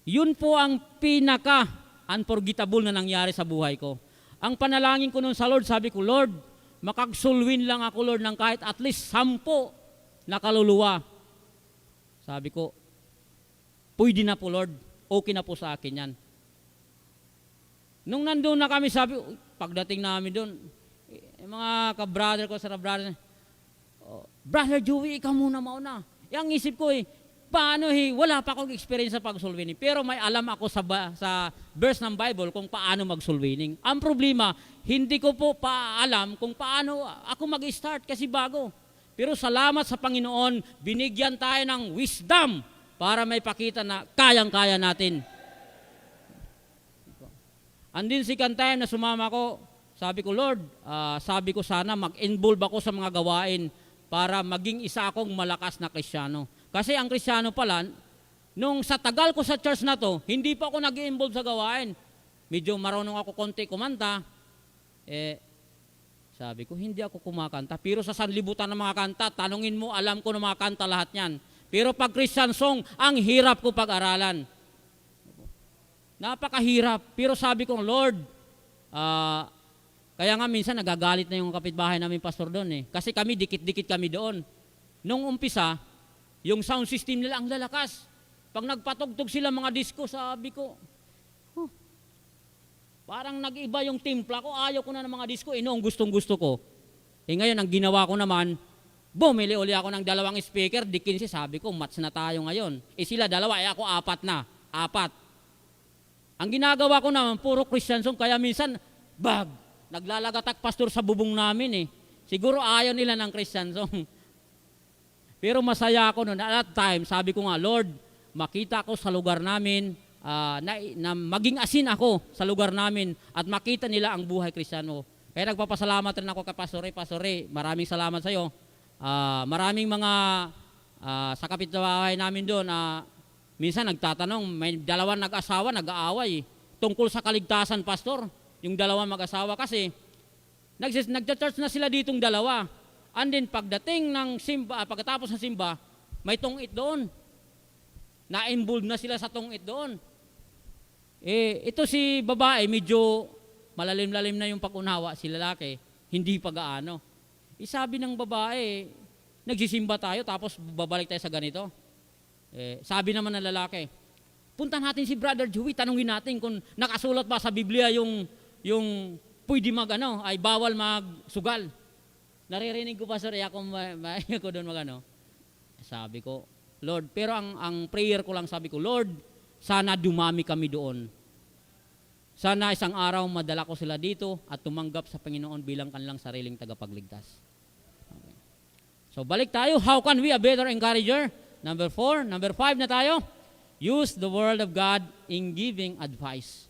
yun po ang pinaka-unforgettable na nangyari sa buhay ko. Ang panalangin ko nun sa Lord, sabi ko, Lord, makagsulwin lang ako, Lord, ng kahit at least 10 na kaluluwa. Sabi ko, pwede na po, Lord. Okay na po sa akin yan. Nung nandun na kami, sabi, pagdating namin doon, mga ka-brother ko, brother, Brother Joey, ikaw muna mauna. Yang isip ko paano wala pa akong experience sa pag-sulwining. Pero may alam ako sa verse ng Bible kung paano mag-sulwining. Ang problema, hindi ko po alam kung paano ako mag-start kasi bago. Pero salamat sa Panginoon, binigyan tayo ng wisdom para may pakita na kayang-kaya natin. Andin second time na sumama ko, sabi ko, Lord, sabi ko sana mag-involve ako sa mga gawain para maging isa akong malakas na Kristiyano. Kasi ang Kristiyano pala, nung sa tagal ko sa church na to, hindi pa ako nag-involve sa gawain. Medyo marunong ako konti kumanta. Sabi ko, hindi ako kumakanta. Pero sa sanlibutan ng mga kanta, tanungin mo, alam ko ng mga kanta lahat yan. Pero pag Christian song, ang hirap ko pag-aralan. Napakahirap. Pero sabi ko, Lord, kaya nga minsan nagagalit na yung kapitbahay namin pastor doon eh. Kasi kami, dikit-dikit kami doon. Nung umpisa, yung sound system nila ang lalakas. Pag nagpatugtog sila mga disco, sabi ko, parang nag-iba yung timpla ko, ayaw ko na ng mga disco, noong gustong-gusto ko. Ngayon, ang ginawa ko naman, bumili uli ako ng 2 speaker, di 15, sabi ko, match na tayo ngayon. Sila 2, ako 4 na. 4. Ang ginagawa ko naman, puro Christian song, kaya minsan, naglalagatak pastor sa bubong namin eh. Siguro ayaw nila ng Christian song. Pero masaya ako noon. At that time, sabi ko nga, Lord, makita ko sa lugar namin, na maging asin ako sa lugar namin at makita nila ang buhay Kristiyano. Kaya nagpapasalamat rin ako kay Pastor Ray. Maraming salamat sa iyo. Maraming mga sa kapitbahay namin doon, minsan nagtatanong, may 2 nag-asawa, nag-aaway tungkol sa kaligtasan, Pastor. Yung 2 mag-asawa kasi nagcha-church na sila ditong 2. And then pagdating ng simba, pagkatapos ng simba, may tungit doon. Na-involved na sila sa tungit doon. Ito si babae, medyo malalim-lalim na yung pag-unawa, si lalaki, hindi pa gaano. Sabi ng babae, nagsisimba tayo tapos babalik tayo sa ganito. Sabi naman ng lalaki, punta natin si Brother Joey, tanungin natin kung nakasulat ba sa Biblia yung pwede ay bawal magsugal. Naririnig ko pa, sorry, ako doon Sabi ko, Lord, pero ang prayer ko lang, sabi ko, Lord, sana dumami kami doon. Sana isang araw madala ko sila dito at tumanggap sa Panginoon bilang kanilang sariling tagapagligtas. Okay. So balik tayo, how can we a better encourager? Number 4, number 5 na tayo. Use the word of God in giving advice.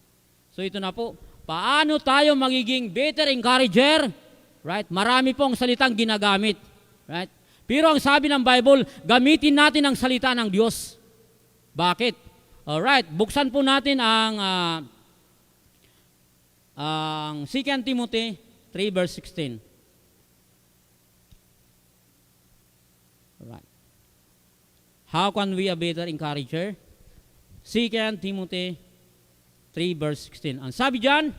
So ito na po, paano tayo magiging better encourager? Right? Marami pong salitang ginagamit. Right? Pero ang sabi ng Bible, gamitin natin ang salita ng Diyos. Bakit? Alright, buksan po natin ang 2 Timothy 3 verse 16. Alright. How can we a better encourager? 2 Timothy 3 verse 16. Ang sabi dyan,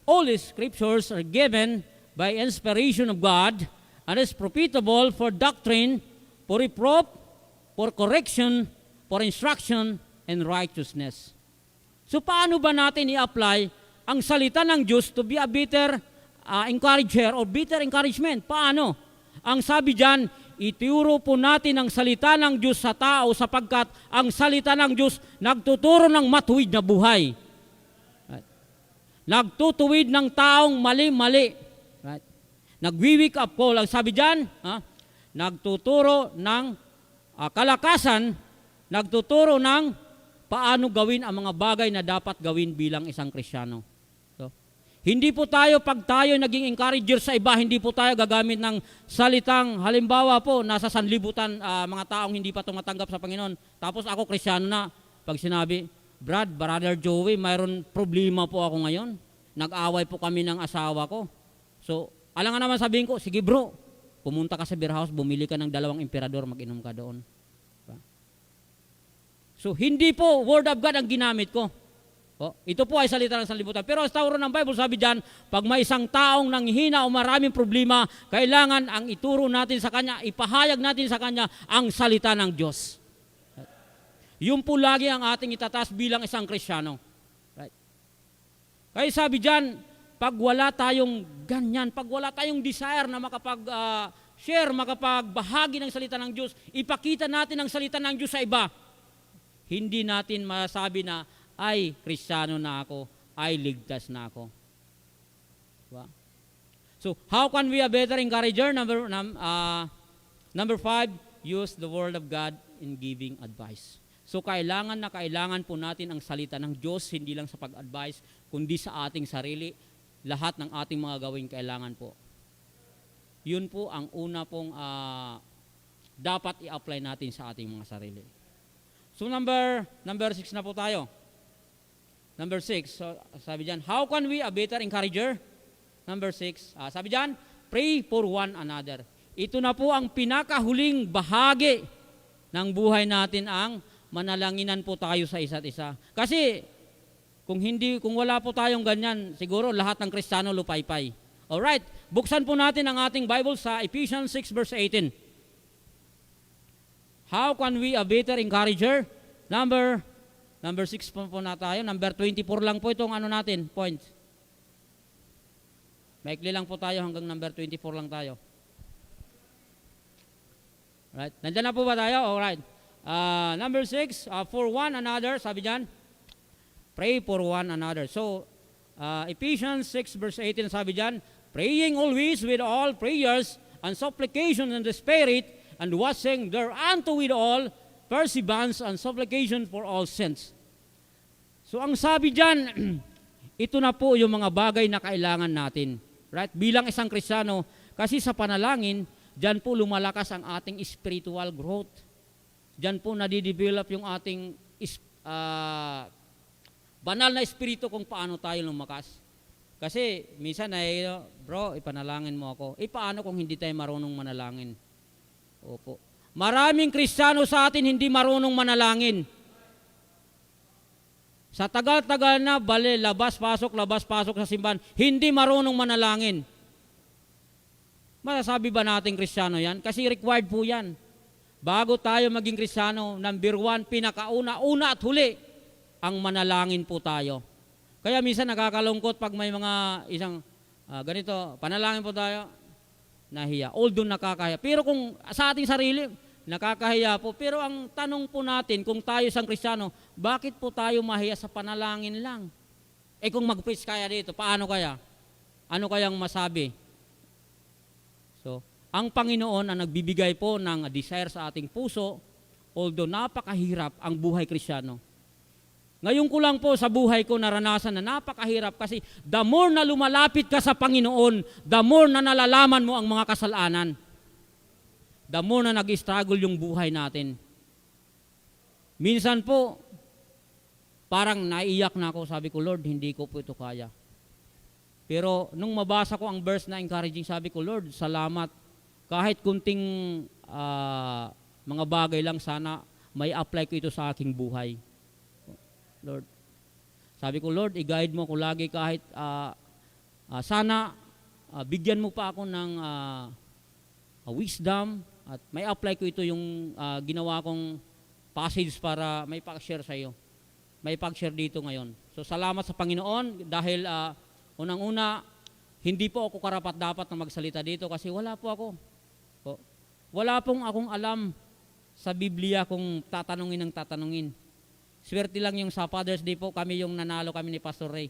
all the scriptures are given by inspiration of God and is profitable for doctrine, for reproof, for correction, for instruction, and righteousness. So paano ba natin i-apply ang salita ng Diyos to be a better encourager or better encouragement? Paano? Ang sabi dyan, ituro po natin ang salita ng Diyos sa tao sapagkat ang salita ng Diyos nagtuturo ng matuwid na buhay. Right? Nagtutuwid ng taong mali-mali. Right? Nag-wake up call. Ang sabi dyan, nagtuturo ng kalakasan, nagtuturo ng paano gawin ang mga bagay na dapat gawin bilang isang Kristiyano. So, hindi po tayo, pag tayo naging encourager sa iba, hindi po tayo gagamit ng salitang, halimbawa po, nasa sanlibutan, mga taong hindi pa tumatanggap sa Panginoon. Tapos ako, Kristiyano na, pag sinabi, Brother Joey, mayroon problema po ako ngayon. Nag-away po kami ng asawa ko. So, alam nga naman sabihin ko, sige bro, pumunta ka sa beer house, bumili ka ng 2 emperador, mag-inom ka doon. So, hindi po word of God ang ginamit ko. Ito po ay salita ng sanlibutan. Pero sa tawro ng Bible, sabi dyan, pag may isang taong nanghihina o maraming problema, kailangan ang ituro natin sa kanya, ipahayag natin sa kanya ang salita ng Diyos. Yun po lagi ang ating itataas bilang isang Kristiyano. Right? Kaya sabi dyan, pag wala tayong ganyan, pag wala tayong desire na makapag-share, makapagbahagi ng salita ng Diyos, ipakita natin ang salita ng Diyos sa iba. Hindi natin masabi na, ay, Kristiyano na ako, ay, ligtas na ako. Diba? So, how can we a better encourager? Number 5, use the word of God in giving advice. So, kailangan po natin ang salita ng Diyos, hindi lang sa pag-advise, kundi sa ating sarili, lahat ng ating mga gawin kailangan po. Yun po ang una pong dapat i-apply natin sa ating mga sarili. So number 6 na po tayo. Number 6, so, sabi diyan, how can we a better encourager? Number 6, sabi diyan, pray for one another. Ito na po ang pinakahuling bahagi ng buhay natin, ang manalanginan po tayo sa isa't isa. Kasi kung wala po tayong ganyan, siguro lahat ng Kristiyano lupaypay. Alright, buksan po natin ang ating Bible sa Ephesians 6 verse 18. How can we a better encourager? Number 6 po na tayo. Number 24 lang po itong natin, point. Maikli lang po tayo hanggang number 24 lang tayo. Right? Nandiyan na po ba tayo? Alright. Number 6, for one another, sabi diyan, pray for one another. So, Ephesians 6 verse 18, sabi diyan, praying always with all prayers and supplication in the Spirit, and watching thereunto with all perseverance and supplication for all saints. So ang sabi diyan, ito na po yung mga bagay na kailangan natin. Right? Bilang isang Kristiyano, kasi sa panalangin, diyan po lumalakas ang ating spiritual growth. Diyan po nadidevelop yung ating banal na espiritu kung paano tayo lumakas. Kasi minsan bro, ipanalangin mo ako. Paano kung hindi tayo marunong manalangin? Opo. Maraming Kristiyano sa atin hindi marunong manalangin. Sa tagal-tagal na, labas-pasok sa simbahan, hindi marunong manalangin. Masasabi ba natin Kristiyano yan? Kasi required po yan. Bago tayo maging Kristiyano, number 1, pinakauna at huli, ang manalangin po tayo. Kaya minsan nakakalungkot pag may mga ganito, panalangin po tayo, nahiya. Although nakakahiya. Pero kung sa ating sarili, nakakahiya po. Pero ang tanong po natin, kung tayo isang Kristiyano, bakit po tayo mahiya sa panalangin lang? Kung mag-preach kaya dito, paano kaya? Ano kayang masabi? So, ang Panginoon ang nagbibigay po ng desire sa ating puso, although napakahirap ang buhay Kristiyano. Ngayon ko lang po sa buhay ko naranasan na napakahirap kasi the more na lumalapit ka sa Panginoon, the more na nalalaman mo ang mga kasalanan. The more na nag-struggle yung buhay natin. Minsan po, parang naiyak na ako, sabi ko, Lord, hindi ko po ito kaya. Pero nung mabasa ko ang verse na encouraging, sabi ko, Lord, salamat. Kahit kunting mga bagay lang, sana may apply ko ito sa aking buhay. Lord, sabi ko, Lord, i-guide mo ko lagi kahit sana bigyan mo pa ako ng wisdom at may apply ko ito yung ginawa kong passage para may pag-share sa iyo. May pag-share dito ngayon. So salamat sa Panginoon dahil unang-una, hindi po ako karapat-dapat na magsalita dito kasi wala po ako. Wala pong akong alam sa Biblia kung tatanungin ng tatanungin. Swerte lang yung sa Father's Day po, kami yung nanalo kami ni Pastor Ray.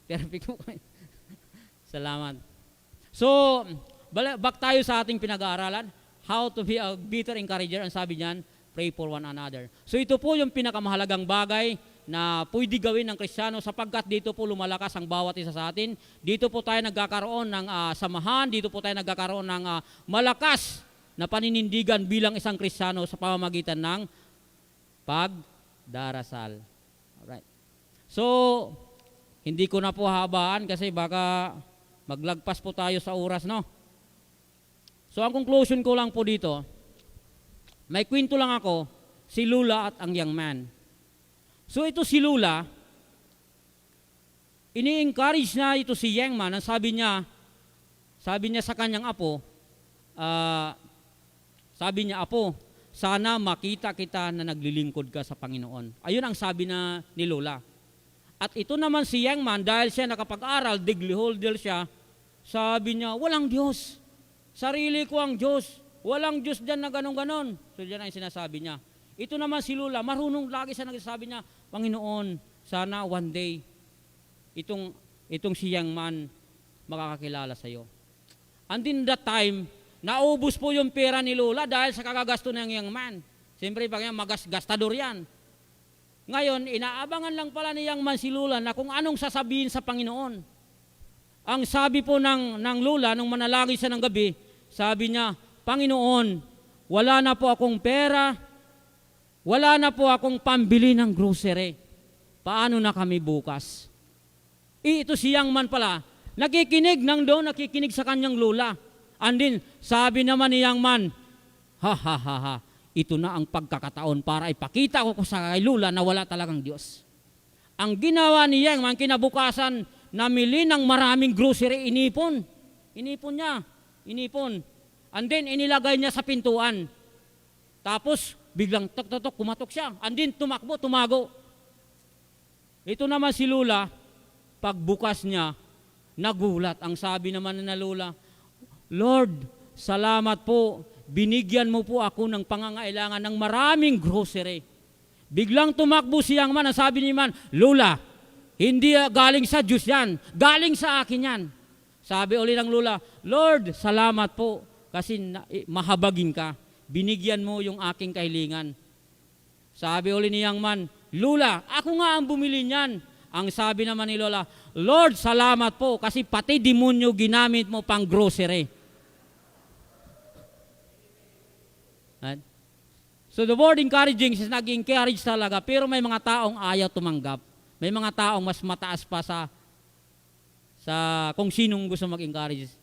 Perfect po kami. Salamat. So, back tayo sa ating pinag-aaralan, how to be a better encourager. Ang sabi niyan, pray for one another. So ito po yung pinakamahalagang bagay na pwede gawin ng Kristiyano sapagkat dito po lumalakas ang bawat isa sa atin. Dito po tayo nagkakaroon ng samahan, dito po tayo nagkakaroon ng malakas na paninindigan bilang isang Kristiyano sa pamamagitan ng pagdarasal. Alright. So, hindi ko na po habaan kasi baka maglagpas po tayo sa oras, no? So, ang conclusion ko lang po dito, may kwento lang ako, si Lula at ang young man. So, ito si Lula, ini-encourage na ito si young man, ang sabi niya sa kanyang apo, sabi niya, Apo, sana makita kita na naglilingkod ka sa Panginoon. Ayun ang sabi ni Lola. At ito naman si young man, dahil siya nakapag-aral, degree holder siya, sabi niya, walang Diyos. Sarili ko ang Diyos. Walang Diyos dyan na ganon-ganon. So dyan ang sinasabi niya. Ito naman si Lola, marunong lagi siya nagsasabi niya, Panginoon, sana one day, itong si young man makakakilala sa iyo. And in that time, naubos po yung pera ni Lola dahil sa kakagasto ng young man. Siyempre, pag yan, gastador yan. Ngayon, inaabangan lang pala ni young man si Lola na kung anong sasabihin sa Panginoon. Ang sabi po ng Lola, nung manalangin siya ng gabi, sabi niya, Panginoon, wala na po akong pera, wala na po akong pambili ng grocery. Paano na kami bukas? Ito si young man pala, nakikinig nakikinig sa kanyang lula. And then, sabi naman ni young man, ha ha ha ha, ito na ang pagkakataon para ipakita ko sa kay lula na wala talagang Diyos. Ang ginawa ni young man, kinabukasan, namili ng maraming grocery, inipon. Inipon niya, inipon. And then, inilagay niya sa pintuan. Tapos, biglang tok-tok, kumatok siya. And then, tumakbo, tumago. Ito naman si Lula, pagbukas niya, nagulat. Ang sabi naman na Lula, Lord, salamat po. Binigyan mo po ako ng pangangailangan ng maraming grocery. Biglang tumakbo siyang man, ang sabi ni man, Lula, hindi galing sa Diyos yan, galing sa akin yan. Sabi uli ng Lula, Lord, salamat po kasi mahabagin ka. Binigyan mo yung aking kahilingan. Sabi uli ni young man, Lula, ako nga ang bumili niyan. Ang sabi naman ni Lola, Lord, salamat po kasi pati demonyo ginamit mo pang grocery. Right? So the word encouraging is nag-encourage talaga, pero may mga taong ayaw tumanggap. May mga taong mas mataas pa sa kung sinong gusto mag-encourage.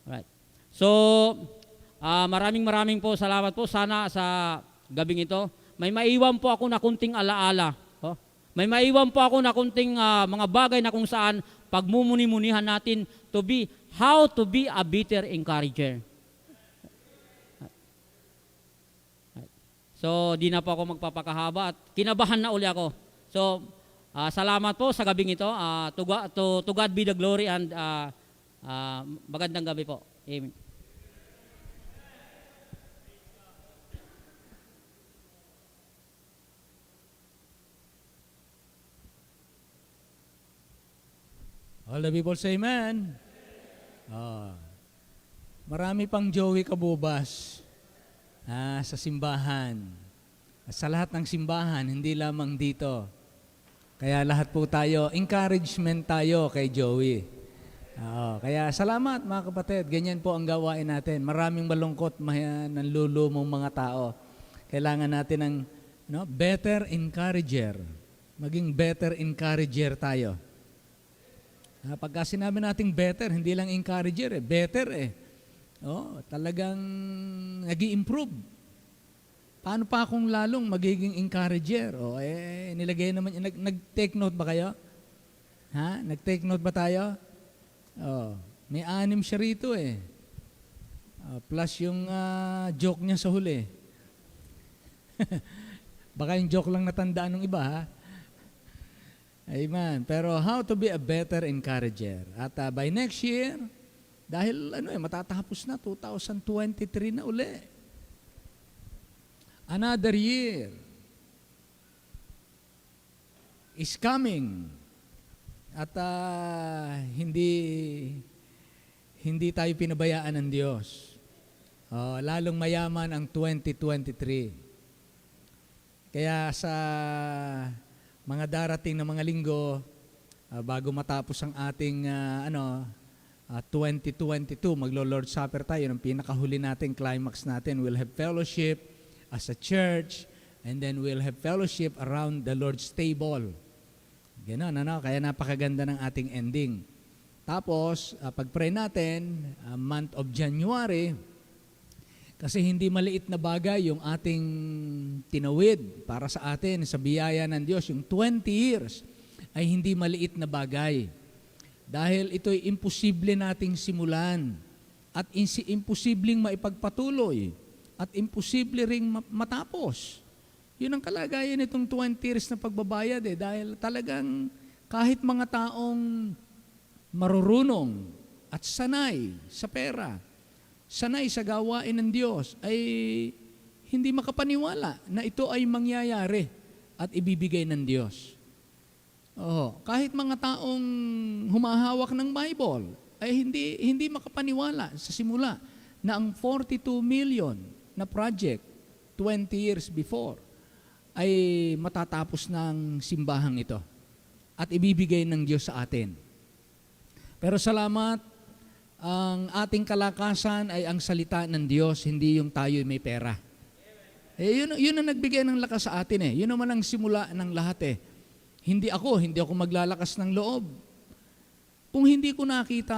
Right. So, maraming po salamat po. Sana sa gabing ito, may maiwan po ako na kunting alaala. Oh? May maiwan po ako na kunting mga bagay na kung saan pagmumuni-munihan natin how to be a better encourager. So, di na po ako magpapakahaba at kinabahan na uli ako. So, salamat po sa gabing ito. To God be the glory and magandang gabi po. Amen. All the people say amen. Marami pang Joey Kabubas sa simbahan. Sa lahat ng simbahan, hindi lamang dito. Kaya lahat po tayo, encouragement tayo kay Joey. Kaya salamat mga kapatid, ganyan po ang gawain natin. Maraming malungkot, nanlulumong mga tao. Kailangan natin ng better encourager. Maging better encourager tayo. Pagka sinabi nating better, hindi lang encourager, better talagang nag-i-improve. Paano pa akong lalong magiging encourager? Nilagay naman, nag-take note ba kayo? Nag-take note ba tayo? May 6 siya rito plus yung joke niya sa huli. Baka yung joke lang natandaan ng iba, Amen. Pero how to be a better encourager. At by next year, dahil matatapos na, 2023 na uli. Another year is coming. At hindi tayo pinabayaan ng Diyos. Lalong mayaman ang 2023. Kaya sa mga darating na mga linggo, bago matapos ang ating 2022, maglo-Lord's Supper tayo, ng pinakahuli natin, climax natin. We'll have fellowship as a church, and then we'll have fellowship around the Lord's table. Ganon, kaya napakaganda ng ating ending. Tapos, pag-pray natin, month of January, kasi hindi maliit na bagay yung ating tinawid para sa atin, sa biyaya ng Diyos. Yung 20 years ay hindi maliit na bagay. Dahil ito'y imposible nating simulan at imposibleng maipagpatuloy at imposible ring matapos. Yun ang kalagayan nitong 20 years na pagbabayad dahil talagang kahit mga taong marurunong at sanay sa pera, sanay sa gawain ng Diyos, ay hindi makapaniwala na ito ay mangyayari at ibibigay ng Diyos. Kahit mga taong humahawak ng Bible, ay hindi makapaniwala sa simula na ang 42 million na project 20 years before ay matatapos ng simbahang ito at ibibigay ng Diyos sa atin. Pero salamat, ang ating kalakasan ay ang salita ng Diyos, hindi yung tayo may pera. Yun ang nagbigay ng lakas sa atin eh. Yun naman ang simula ng lahat eh. Hindi ako maglalakas ng loob. Kung hindi ko nakita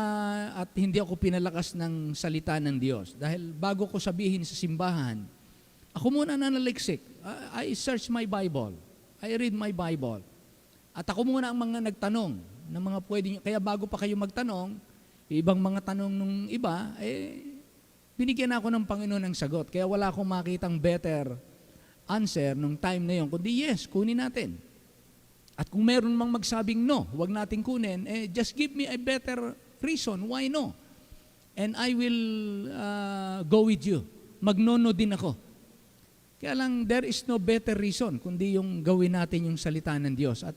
at hindi ako pinalakas ng salita ng Diyos, dahil bago ko sabihin sa simbahan, ako muna nanaliksik. I search my Bible. I read my Bible. At ako muna ang mga nagtanong ng mga pwede nyo. Kaya bago pa kayo magtanong, ibang mga tanong nung iba, binigyan ako ng Panginoon ng sagot. Kaya wala akong makitang better answer nung time na yun, kundi yes, kunin natin. At kung meron mang magsabing no, huwag natin kunin, just give me a better reason, why no? And I will go with you. Magnono din ako. Kaya lang, there is no better reason, kundi yung gawin natin yung salita ng Diyos. At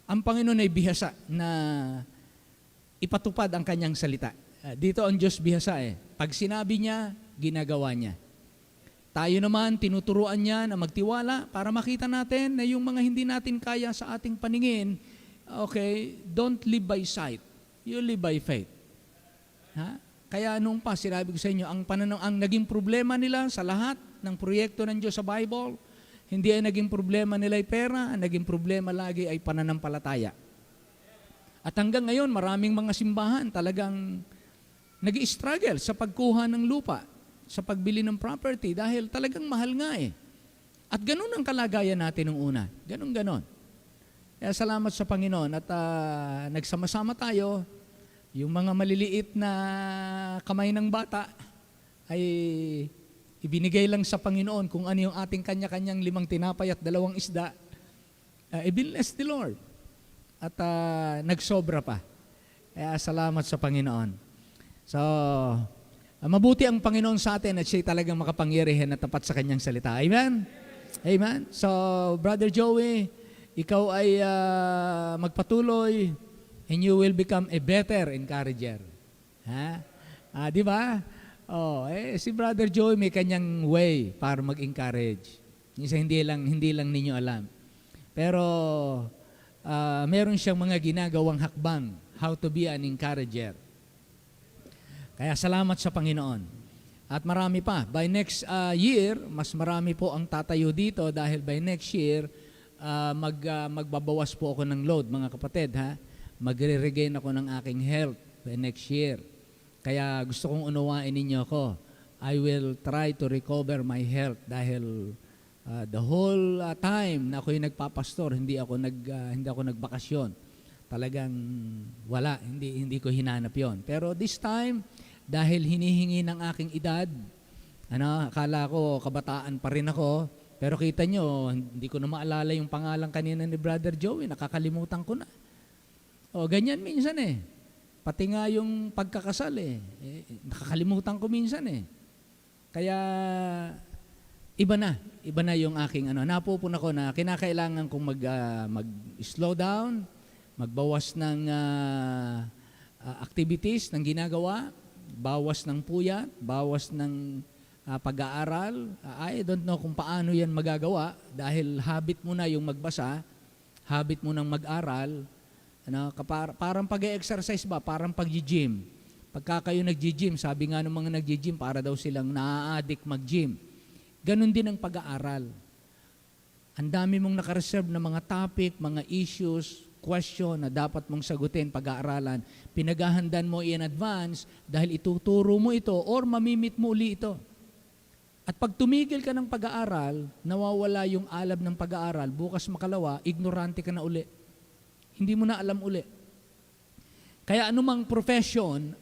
ang Panginoon ay bihasa na ipatupad ang kanyang salita. Dito ang Diyos bihasa eh. Pag sinabi niya, ginagawa niya. Tayo naman, tinuturuan niya na magtiwala para makita natin na yung mga hindi natin kaya sa ating paningin, okay, don't live by sight. You live by faith. Ha? Kaya nung pa, sinabi ko sa inyo, ang naging problema nila sa lahat ng proyekto ng Diyos sa Bible, hindi ay naging problema nila ay pera, ang naging problema lagi ay pananampalataya. At hanggang ngayon, maraming mga simbahan talagang nag-i-struggle sa pagkuha ng lupa, sa pagbili ng property, dahil talagang mahal nga eh. At ganun ang kalagayan natin nung una. Ganon. Kaya salamat sa Panginoon at nagsama-sama tayo. Yung mga maliliit na kamay ng bata ay ibinigay lang sa Panginoon kung ano yung ating kanya-kanyang 5 tinapay at 2 isda. Bless the Lord. At nagsobra pa. Kaya salamat sa Panginoon. So, mabuti ang Panginoon sa atin at siya talagang makapangyarihan at tapat sa kanyang salita. Amen? Amen? So, Brother Joey, ikaw ay magpatuloy and you will become a better encourager. Ha? Di ba? Si Brother Joey may kanyang way para mag-encourage. Minsan hindi lang ninyo alam. Pero meron siyang mga ginagawang hakbang how to be an encourager. Kaya salamat sa Panginoon. At marami pa. By next year, mas marami po ang tatayo dito dahil by next year, magbabawas po ako ng load, mga kapatid. Ha? Magre-regain ako ng aking health by next year. Kaya gusto kong unawain ninyo ako. I will try to recover my health dahil the whole time na ako'y nagpapastor, hindi ako nagbakasyon. Talagang wala, hindi ko hinanap yon. Pero this time, dahil hinihingi ng aking edad, akala ko kabataan pa rin ako, pero kita nyo, hindi ko na maalala yung pangalan kanina ni Brother Joey, nakakalimutan ko na. Ganyan minsan eh. Pati nga yung pagkakasal nakakalimutan ko minsan eh. Kaya iba na yung aking napupuna ko na kinakailangan kong mag-slow down, magbawas ng activities ng ginagawa, bawas ng puyat, bawas ng pag-aaral. I don't know kung paano yan magagawa dahil habit mo na yung magbasa, habit mo nang mag-aral. Parang pag-exercise ba, parang pag-gym. Pagka kayo nag-gym, sabi nga ng mga nag-gym, para daw silang naa-addict mag-gym. Ganon din ang pag-aaral. Ang dami mong nakareserve na mga topic, mga issues, question na dapat mong sagutin, pag-aaralan. Pinaghahandan mo in advance dahil ituturo mo ito or mamimit mo uli ito. At pag tumigil ka ng pag-aaral, nawawala yung alab ng pag-aaral, bukas makalawa, ignorante ka na uli. Hindi mo na alam uli. Kaya anumang profession,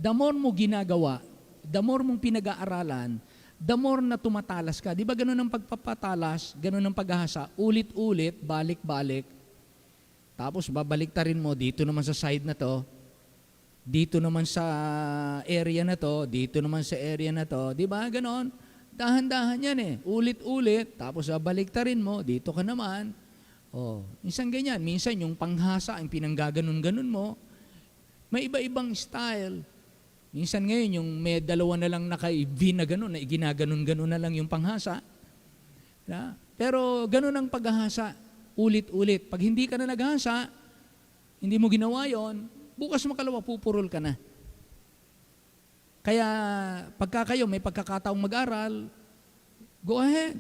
the more mo ginagawa, the more mong pinag-aaralan, the more na tumatalas ka. Di ba ganun ang pagpapatalas, ganun ang paghahasa, ulit-ulit, balik-balik. Tapos babaliktarin mo, dito naman sa side na to, dito naman sa area na to, dito naman sa area na to. Di ba ganon? Dahan-dahan yan eh. Ulit-ulit, tapos babaliktarin mo, dito ka naman. Minsan ganyan. Minsan yung panghasa, ang pinanggaganon-ganon mo, may iba-ibang style. Minsan ngayon, yung may 2 na lang naka-V na gano'n, na ginaganon-ganon na lang yung panghasa. Pero gano'n ang paghahasa, ulit-ulit. Pag hindi ka na naghasa, hindi mo ginawa yon, Bukas makalawa, pupurol ka na. Kaya pagka kayo may pagkakataong mag-aral, go ahead.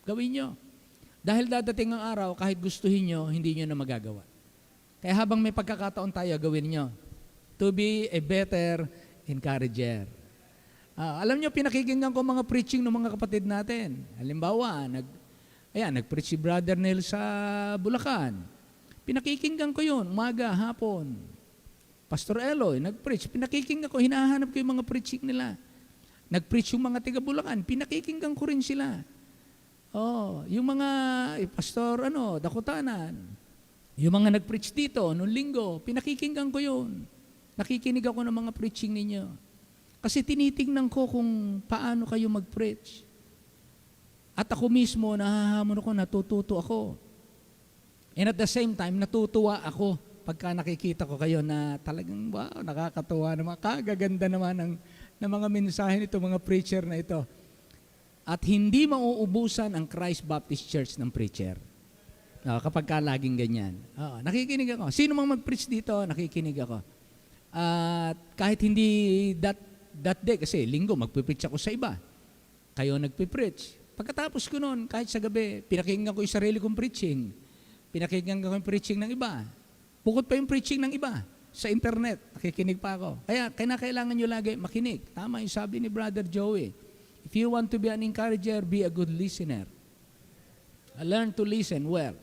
Gawin nyo. Dahil dadating ang araw, kahit gustuhin nyo, hindi nyo na magagawa. Kaya habang may pagkakataon tayo, gawin nyo. To be a better encourager. Alam nyo, pinakikinggan ko mga preaching ng mga kapatid natin. Halimbawa, nag-preach si Brother Neil sa Bulacan. Pinakikinggan ko yun, umaga, hapon. Pastor Eloy, nag-preach. Pinakikinggan ko, hinahanap ko yung mga preaching nila. Nag-preach yung mga tiga Bulacan, pinakikinggan ko rin sila. Yung mga Pastor Dakutanan, yung mga nag-preach dito noong linggo, pinakikinggan ko yun. Nakikinig ako ng mga preaching ninyo. Kasi tinitingnan ko kung paano kayo mag-preach. At ako mismo, nahahamon ako, natututo ako. And at the same time, natutuwa ako pagka nakikita ko kayo na talagang, wow, nakakatuwa naman, kagaganda naman ng mga mensahe nito, mga preacher na ito. At hindi mauubusan ang Christ Baptist Church ng preacher. Kapag ka laging ganyan. Nakikinig ako. Sino mang mag-preach dito, nakikinig ako. At kahit hindi that day, kasi linggo, magpipreach ako sa iba. Kayo nagpipreach. Pagkatapos ko noon, kahit sa gabi, pinakinggan ko yung sarili kong preaching. Pinakinggan ko yung preaching ng iba. Bukod pa yung preaching ng iba. Sa internet, nakikinig pa ako. Kaya kailangan nyo lagi makinig. Tama yung sabi ni Brother Joey. If you want to be an encourager, be a good listener. Learn to listen well.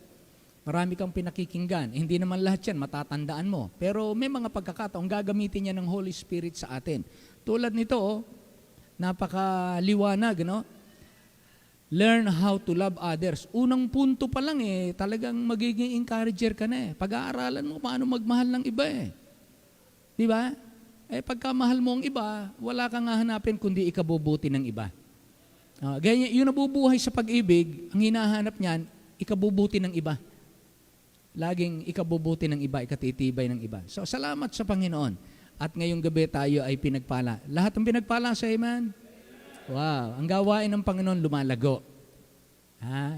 Marami kang pinakikinggan. Hindi naman lahat yan, matatandaan mo. Pero may mga pagkakataong gagamitin niya ng Holy Spirit sa atin. Tulad nito, napakaliwanag, no? Learn how to love others. Unang punto pa lang talagang magiging encourager ka na Pag-aaralan mo paano magmahal ng iba Di ba? Pagka mahal mo ang iba, wala kang hahanapin kundi ikabubuti ng iba. Ganyan, yung nabubuhay sa pag-ibig, ang hinahanap niyan, ikabubuti ng iba. Laging ikabubuti ng iba, ikatitibay ng iba. So, salamat sa Panginoon. At ngayong gabi tayo ay pinagpala. Lahat ng pinagpala sa Amen? Wow, ang gawain ng Panginoon lumalago.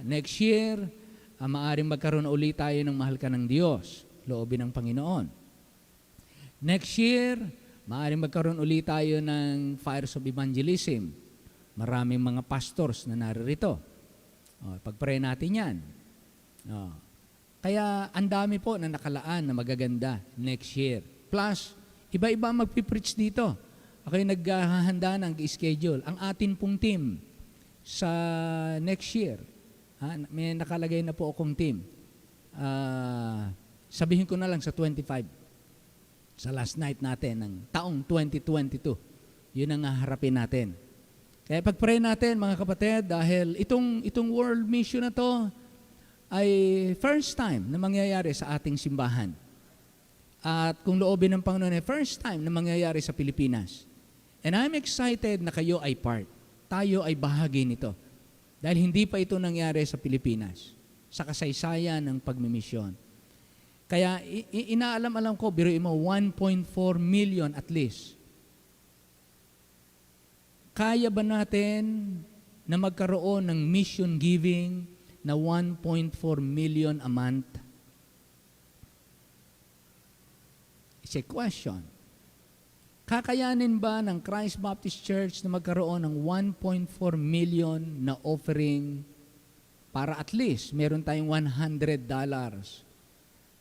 Next year, maaaring magkaroon ulit tayo ng mahal ka ng Diyos, loobin ng Panginoon. Next year, maaaring magkaroon ulit tayo ng Fires of Evangelism. Maraming mga pastors na naririto. Pagpray natin yan. Kaya ang dami po na nakalaan na magaganda next year. Plus, iba-iba magpipreach dito. Ako yung naghahanda ng schedule. Ang atin pong team sa next year, may nakalagay na po akong team. Sabihin ko na lang sa 25, sa last night natin ng taong 2022. Yun ang haharapin natin. Kaya pag-pray natin mga kapatid, dahil itong world mission na to ay first time na mangyayari sa ating simbahan. At kung loobin ng Panginoon ay first time na mangyayari sa Pilipinas. And I'm excited na kayo ay part. Tayo ay bahagi nito. Dahil hindi pa ito nangyari sa Pilipinas. Sa kasaysayan ng pagmimisyon. Kaya inaalam-alam ko, biruin mo, 1.4 million at least. Kaya ba natin na magkaroon ng mission giving na 1.4 million a month? It's a question. Kakayanin ba ng Christ Baptist Church na magkaroon ng 1.4 million na offering para at least meron tayong $100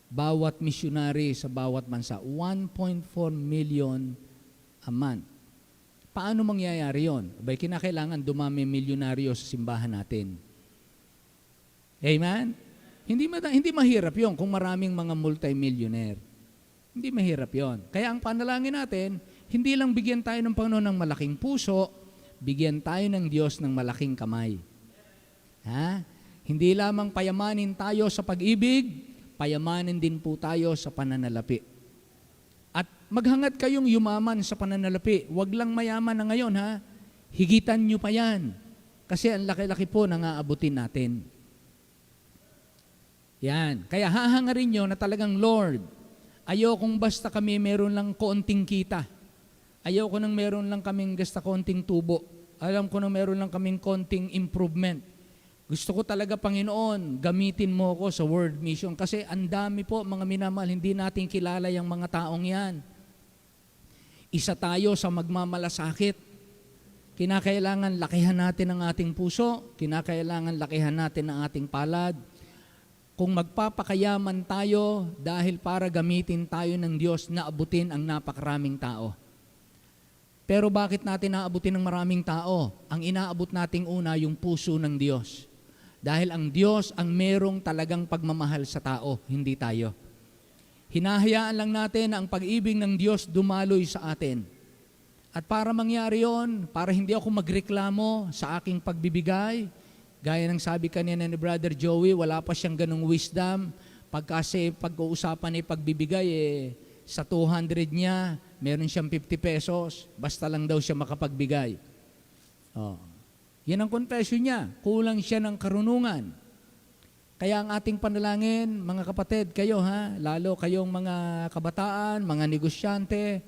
bawat missionary sa bawat bansa? 1.4 million a month. Paano mangyayari yon? Abay, kinakailangan dumami milyonaryo sa simbahan natin. Amen? Hindi mahirap yon kung maraming mga multi-millionaire. Hindi mahirap yon. Kaya ang panalangin natin, hindi lang bigyan tayo ng Panginoon ng malaking puso, bigyan tayo ng Diyos ng malaking kamay. Hindi lamang payamanin tayo sa pag-ibig, payamanin din po tayo sa pananalapi. At maghangad kayong yumaman sa pananalapi. Huwag lang mayaman na ngayon, higitan nyo pa yan. Kasi ang laki-laki po nang aabutin natin. Yan. Kaya hahangarin nyo na talagang, Lord, ayokong basta kami meron lang konting kita. Ayoko nang meron lang kaming basta konting tubo. Alam ko na meron lang kaming konting improvement. Gusto ko talaga, Panginoon, gamitin mo ko sa World Mission kasi ang dami po, mga minamahal, hindi natin kilala yung mga taong yan. Isa tayo sa magmamalasakit. Kinakailangan lakihan natin ang ating puso, kinakailangan lakihan natin ang ating palad. Kung magpapakayaman tayo dahil para gamitin tayo ng Diyos na abutin ang napakaraming tao. Pero bakit natin naabutin ng maraming tao? Ang inaabot nating una, yung puso ng Diyos. Dahil ang Diyos ang merong talagang pagmamahal sa tao, hindi tayo. Hinahayaan lang natin na ang pag-ibig ng Diyos dumaloy sa atin. At para mangyari yon, para hindi ako magreklamo sa aking pagbibigay, gaya ng sabi kanina ni Brother Joey, wala pa siyang ganong wisdom. Kasi pag-uusapan ay pagbibigay, sa 200 niya, meron siyang 50 pesos. Basta lang daw siya makapagbigay. Oh. Yan ang confession niya. Kulang siya ng karunungan. Kaya ang ating panalangin, mga kapatid, kayo lalo kayong mga kabataan, mga negosyante,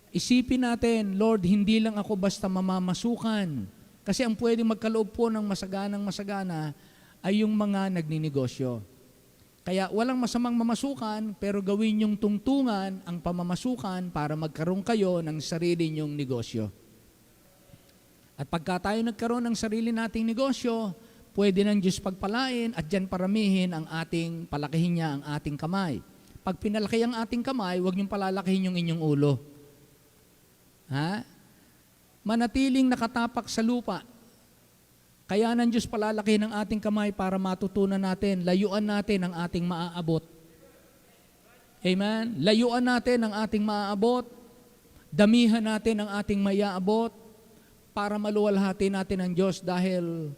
isipin natin, Lord, hindi lang ako basta mamamasukan. Kasi ang pwedeng magkaloob po ng masagana ay yung mga nagninegosyo. Kaya walang masamang mamasukan, pero gawin yung tungtungan ang pamamasukan para magkaroon kayo ng sarili nyong negosyo. At pagka tayo nagkaroon ng sarili nating negosyo, pwede ng Diyos pagpalain at dyan paramihin ang ating, palakihin niya ang ating kamay. Pag pinalaki ang ating kamay, huwag niyong palalakihin yung inyong ulo. Manatiling nakatapak sa lupa. Kaya ng Diyos palalakihin ang ating kamay para matutunan natin, layuan natin ang ating maaabot. Amen? Layuan natin ang ating maaabot, damihan natin ang ating mayaabot, para maluwalhati natin ang Diyos dahil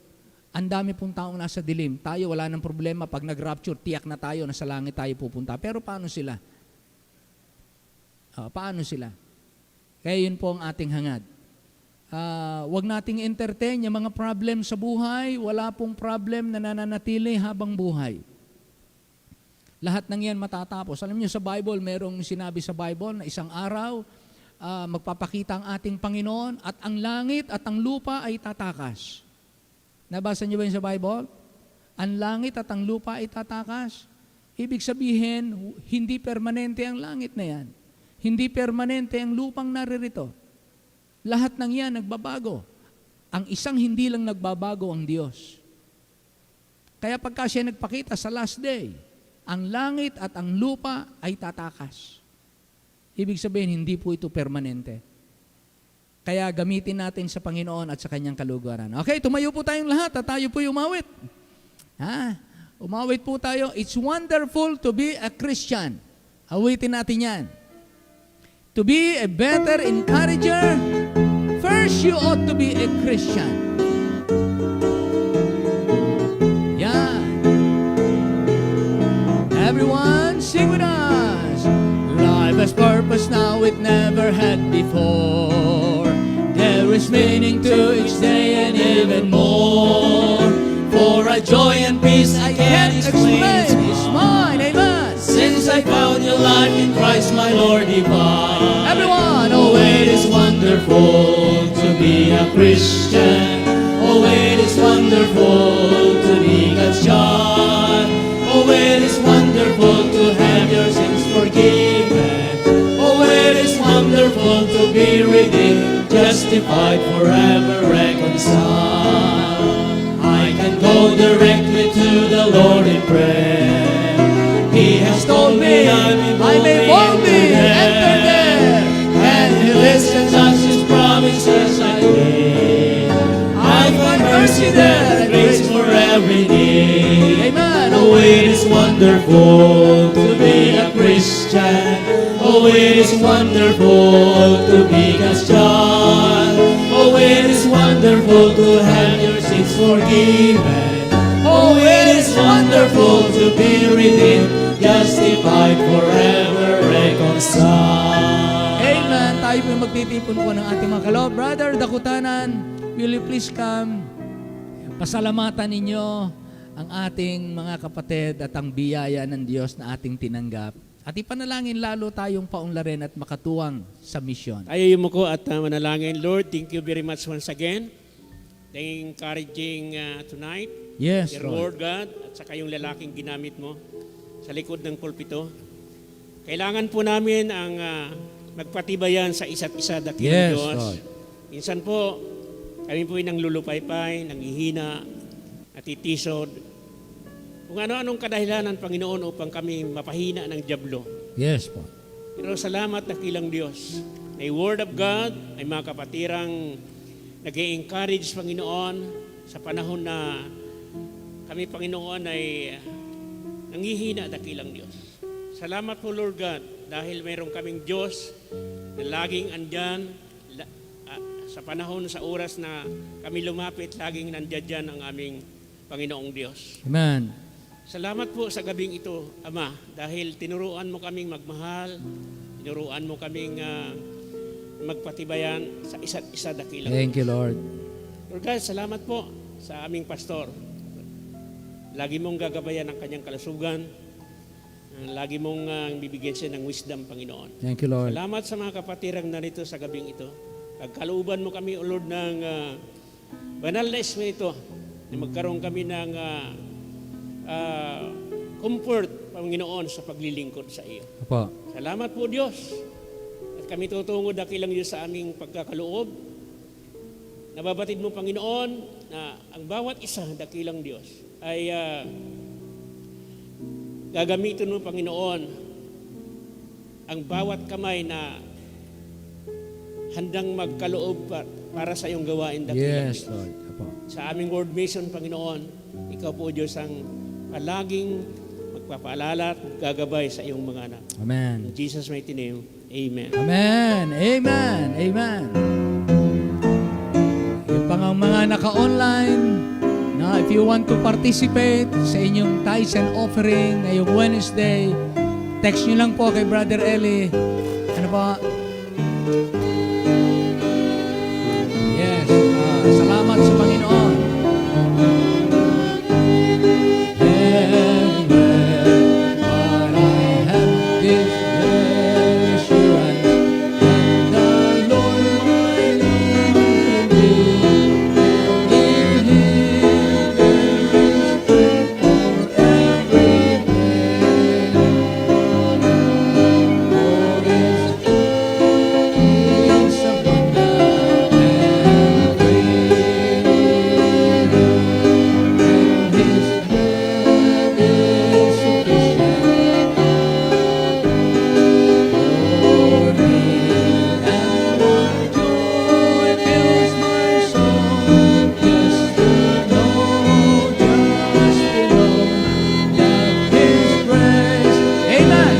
ang dami pong taong nasa dilim. Tayo wala ng problema. Pag nag-rapture, tiyak na tayo, nasa langit tayo pupunta. Pero paano sila? Paano sila? Kaya yun po ang ating hangad. Huwag nating entertain yung mga problem sa buhay. Wala pong problem na nananatili habang buhay. Lahat ng yan matatapos. Alam niyo sa Bible, merong sinabi sa Bible na isang araw, magpapakita ang ating Panginoon at ang langit at ang lupa ay tatakas. Nabasa niyo ba yun sa Bible? Ang langit at ang lupa ay tatakas. Ibig sabihin, hindi permanente ang langit na yan. Hindi permanente ang lupang naririto. Lahat ng yan nagbabago. Ang isang hindi lang nagbabago ang Diyos. Kaya pagka siya nagpakita sa last day, ang langit at ang lupa ay tatakas. Ibig sabihin, hindi po ito permanente. Kaya gamitin natin sa Panginoon at sa Kanyang kaluguran. Okay, tumayo po tayong lahat at tayo po umawit. Umawit po tayo. It's wonderful to be a Christian. Awitin natin yan. To be a better encourager, first you ought to be a Christian. Yeah. Everyone, sing with us. Life has purpose now it never had before. There is meaning to each day and even more. For a joy and peace I can't explain. It's mine, amen. Since I found your life in Christ my Lord divine. Everyone, Oh, it is wonderful to be a Christian. Oh, it is wonderful to be God's child. Oh, it is wonderful to have your sins forgiven. Oh, it is wonderful to be redeemed, justified, forever reconciled. I can go directly to the Lord in prayer. He has told me I may boldly enter there, and He listens as His promises I keep. I find mercy there and grace for every need. amen. Oh, it is wonderful to be a Christian. Oh, it is wonderful to be God's child. Oh, it is wonderful to have your sins forgiven. Oh, it is wonderful to be redeemed, justified, forever reconciled. Amen. Tayo po magtitipon po ng ating mga kaloob. Brother Dakutanan, will you please come? Pasalamatan ninyo ang ating mga kapatid at ang biyaya ng Diyos na ating tinanggap. At ipanalangin lalo tayong paunlarin at makatuwang sa misyon. Tayo mo ko at manalangin. Lord, thank you very much once again encouraging tonight. Yes, Dear Lord. Lord God, at saka yung lalaking ginamit mo sa likod ng pulpito. Kailangan po namin ang magpatibayan sa isa't isa, dakilang Yes, Diyos. Lord. Minsan po, kami po ay nanglulupaypay, nanghihina, natitisod. Kung ano-anong kadahilanan, Panginoon, upang kami mapahina ng dyablo. Yes po. Pero salamat, dakilang Diyos, na yung Word of God ay mga kapatirang nag-i-encourage, Panginoon, sa panahon na kami, Panginoon, ay nanghihina, dakilang Diyos. Salamat po, Lord God, dahil mayroon kaming Diyos na laging andyan sa panahon, sa oras na kami lumapit, laging nandyan dyan ang aming Panginoong Diyos. Amen. Salamat po sa gabing ito, Ama, dahil tinuruan mo kaming magmahal, tinuruan mo kaming magpatibayan sa isa't isa, dakilang Thank you, Lord. Lord God, salamat po sa aming pastor. Lagi mong gagabayan ang kanyang kalusugan. Lagi mong bibigyan siya ng wisdom, Panginoon. Thank you, Lord. Salamat sa mga kapatirang narito sa gabing ito. Pagkalooban mo kami, O Lord, ng banal na espiritu, na magkaroon kami ng comfort, Panginoon, sa paglilingkod sa iyo. Opo. Salamat po, Diyos. At kami tutungod dakilang Diyos sa aming pagkakaloob. Nababatid mo, Panginoon, na ang bawat isa, dakilang Diyos, ay gagamitin mo, Panginoon, ang bawat kamay na handang magkaloob para sa iyong gawain, dakilang Yes, Diyos. Lord. Opo. Sa aming World Mission, Panginoon, ikaw po, Diyos, ang palaging magpapaalala at gagabay sa iyong mga anak. Amen. In Jesus' mighty name, Amen. Amen. Amen. Amen. Yung pang ang mga naka-online, na if you want to participate sa inyong tithes and offering ngayong Wednesday, text nyo lang po kay Brother Eli. Ano ba? Yes. Salamat sa Panginoon.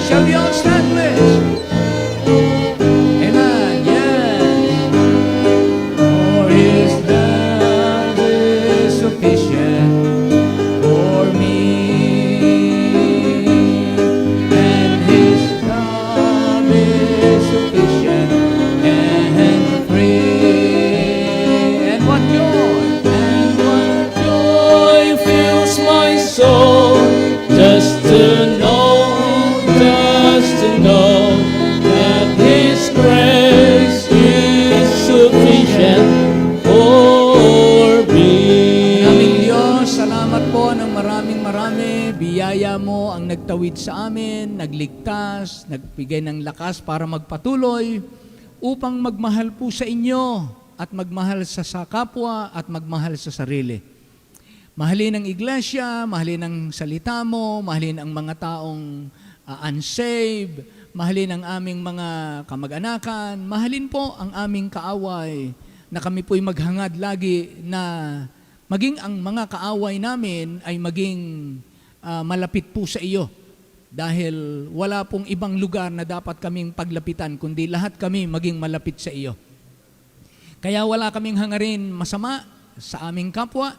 Shall we all stand, please? Amen. Yes. For His love is sufficient for me, and His love is sufficient and free. And what joy fills my soul just to know that His grace is sufficient for me. Aming Diyos, salamat po ng maraming biyaya mo ang nagtawid sa amin, nagligtas, nagbigay ng lakas para magpatuloy upang magmahal po sa inyo at magmahal sa kapwa at magmahal sa sarili. Mahalin ang iglesia, mahalin ang salita mo, mahalin ang mga taong unsaved, mahalin ang aming mga kamag-anakan, mahalin po ang aming kaaway, na kami po'y maghangad lagi na maging ang mga kaaway namin ay maging malapit po sa iyo. Dahil wala pong ibang lugar na dapat kaming paglapitan, kundi lahat kami maging malapit sa iyo. Kaya wala kaming hangarin masama sa aming kapwa,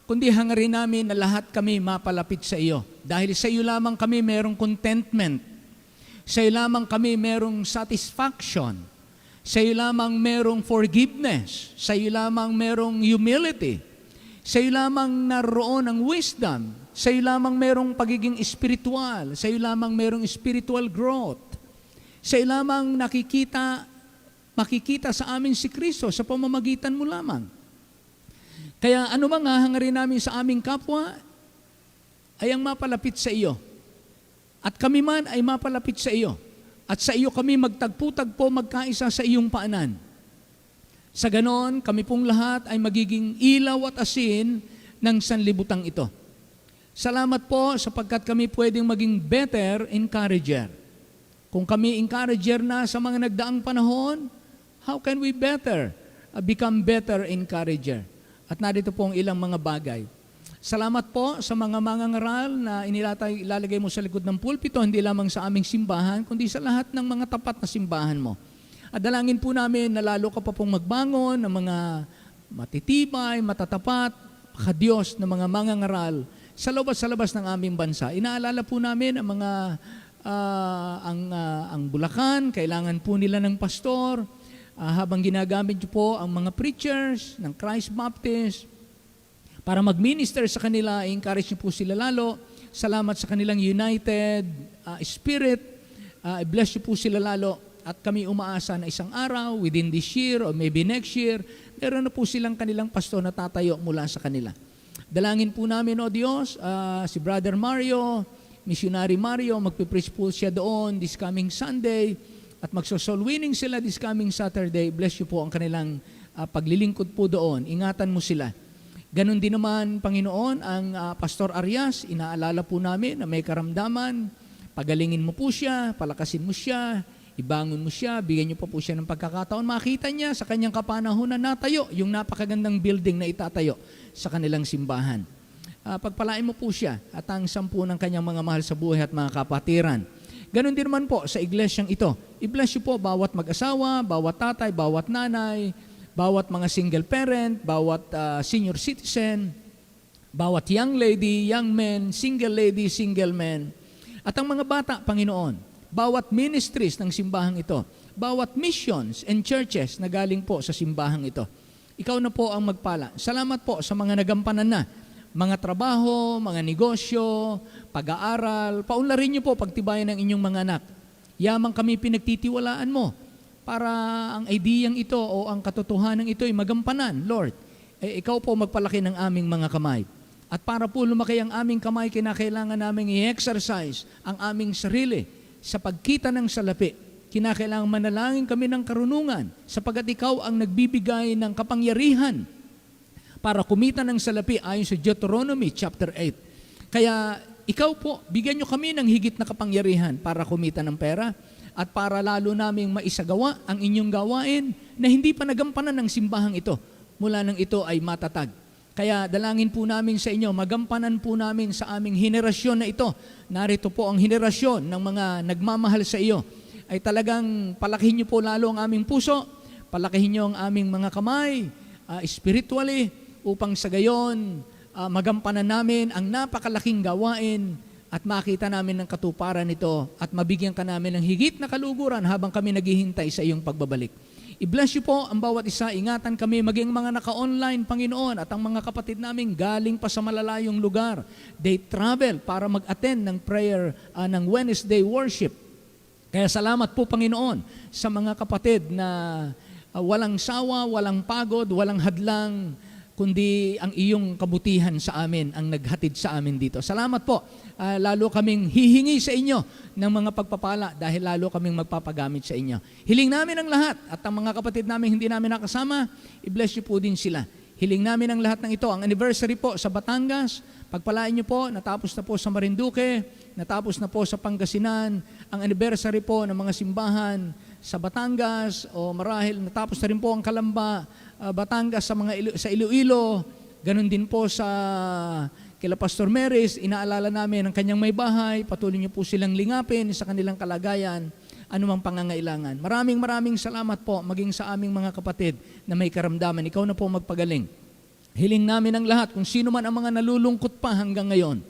kundi hangarin namin na lahat kami mapalapit sa iyo. Dahil sa iyo lamang kami merong contentment. Sa iyo lamang kami merong satisfaction. Sa iyo lamang merong forgiveness. Sa iyo lamang merong humility. Sa iyo lamang naroon ang wisdom. Sa iyo lamang merong pagiging spiritual. Sa iyo lamang merong spiritual growth. Sa iyo lamang makikita sa amin si Kristo sa pamamagitan mo lamang. Kaya ano mang hahangarin namin sa aming kapwa, ay ang mapalapit sa iyo. At kami man ay mapalapit sa iyo. At sa iyo kami magtagpo-tagpo, magkaisa sa iyong paanan. Sa ganon, kami pong lahat ay magiging ilaw at asin ng sanlibutang ito. Salamat po sapagkat kami pwedeng maging better encourager. Kung kami encourager na sa mga nagdaang panahon, how can we become better encourager? At narito po ang ilang mga bagay. Salamat po sa mga mangangaral na ilalagay mo sa likod ng pulpito, hindi lamang sa aming simbahan, kundi sa lahat ng mga tapat na simbahan mo. At dalangin po namin na lalo ka pa pong magbangon ng mga matitibay, matatapat, Diyos na mga mangangaral sa loob at sa labas ng aming bansa. Inaalala po namin ang mga ang Bulacan, kailangan po nila ng pastor, habang ginagamit niyo po ang mga preachers ng Christ Baptist para mag-minister sa kanila, i-encourage niyo po sila lalo. Salamat sa kanilang united spirit. I-bless niyo po sila lalo. At kami umaasa na isang araw, within this year or maybe next year, meron na po silang kanilang pastor na tatayo mula sa kanila. Dalangin po namin, O Diyos, si Brother Mario, Missionary Mario, magpipreach po siya doon this coming Sunday at magso-soul winning sila this coming Saturday. Bless you po ang kanilang paglilingkod po doon. Ingatan mo sila. Ganon din naman, Panginoon, ang Pastor Arias, inaalala po namin na may karamdaman. Pagalingin mo po siya, palakasin mo siya, ibangon mo siya, bigyan niyo pa po siya ng pagkakataon. Makita niya sa kanyang kapanahonan natayo yung napakagandang building na itatayo sa kanilang simbahan. Pagpalain mo po siya at ang 10 ng kanyang mga mahal sa buhay at mga kapatiran. Ganon din naman po sa iglesyang ito. I-bless you po bawat mag-asawa, bawat tatay, bawat nanay, bawat mga single parent, bawat senior citizen, bawat young lady, young men, single lady, single men. At ang mga bata, Panginoon, bawat ministries ng simbahang ito, bawat missions and churches na galing po sa simbahang ito. Ikaw na po ang magpala. Salamat po sa mga nagampanan na, mga trabaho, mga negosyo, pag-aaral. Paunlarin niyo po pagtibayan ng inyong mga anak. Yamang kami pinagtitiwalaan mo para ang ideyang ito o ang katotohanan ito ay magampanan, Lord. Ikaw po magpalaki ng aming mga kamay. At para po lumaki ang aming kamay, kinakailangan namin i-exercise ang aming sarili sa pagkita ng salapi. Kinakailangan manalangin kami ng karunungan sapagat ikaw ang nagbibigay ng kapangyarihan para kumita ng salapi ayon sa Deuteronomy chapter 8. Kaya ikaw po, bigyan nyo kami ng higit na kapangyarihan para kumita ng pera at para lalo naming maisagawa ang inyong gawain na hindi pa nagampanan ng simbahang ito mula nang ito ay matatag. Kaya dalangin po namin sa inyo, magampanan po namin sa aming henerasyon na ito. Narito po ang henerasyon ng mga nagmamahal sa iyo. Ay talagang palakihin niyo po lalo ang aming puso, palakihin niyo ang aming mga kamay, spiritually, upang sa gayon, magampanan namin ang napakalaking gawain at makita namin ng katuparan nito at mabigyan ka namin ng higit na kaluguran habang kami naghihintay sa iyong pagbabalik. I-bless you po ang bawat isa. Ingatan kami maging mga naka-online, Panginoon, at ang mga kapatid namin galing pa sa malalayong lugar. They travel para mag-attend ng prayer ng Wednesday worship. Kaya salamat po, Panginoon, sa mga kapatid na walang sawa, walang pagod, walang hadlang, kundi ang iyong kabutihan sa amin ang naghatid sa amin dito. Salamat po. Lalo kaming hihingi sa inyo ng mga pagpapala dahil lalo kaming magpapagamit sa inyo. Hiling namin ang lahat at ang mga kapatid namin hindi namin nakasama, i-bless niyo po din sila. Hiling namin ang lahat ng ito. Ang anniversary po sa Batangas, pagpalain niyo po, natapos na po sa Marinduque, natapos na po sa Pangasinan, ang anniversary po ng mga simbahan sa Batangas o marahil natapos na rin po ang Kalamba, Batangas sa Iloilo, ganun din po sa kila Pastor Maris, inaalala namin ang kanyang may bahay, patuloy niyo po silang lingapin sa kanilang kalagayan, anumang pangangailangan. Maraming salamat po maging sa aming mga kapatid na may karamdaman. Ikaw na po magpagaling. Hiling namin ang lahat kung sino man ang mga nalulungkot pa hanggang ngayon.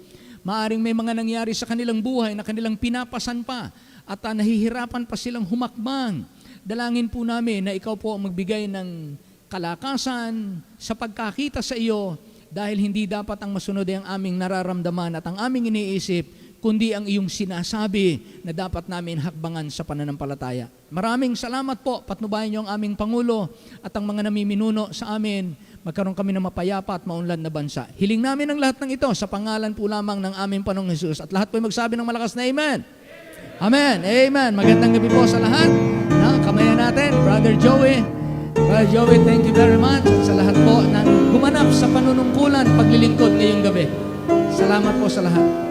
Maaring may mga nangyari sa kanilang buhay na kanilang pinapasan pa at nahihirapan pa silang humakbang. Dalangin po namin na ikaw po ang magbigay ng kalakasan sa pagkakita sa iyo dahil hindi dapat ang masunod ay ang aming nararamdaman at ang aming iniisip, kundi ang iyong sinasabi na dapat namin hakbangan sa pananampalataya. Maraming salamat po, patnubayan niyo ang aming Pangulo at ang mga namiminuno sa amin. magkaroon kami ng mapayapa at maunlad na bansa. Hiling namin ang lahat ng ito sa pangalan po lamang ng aming Panginoong Hesus. At lahat po ay magsabi ng malakas na Amen. Amen. Amen. Magandang gabi po sa lahat. Kamayan natin, Brother Joey. Brother Joey, thank you very much sa lahat po ng gumanap sa panunungkulan, paglilingkod ngayong gabi. Salamat po sa lahat.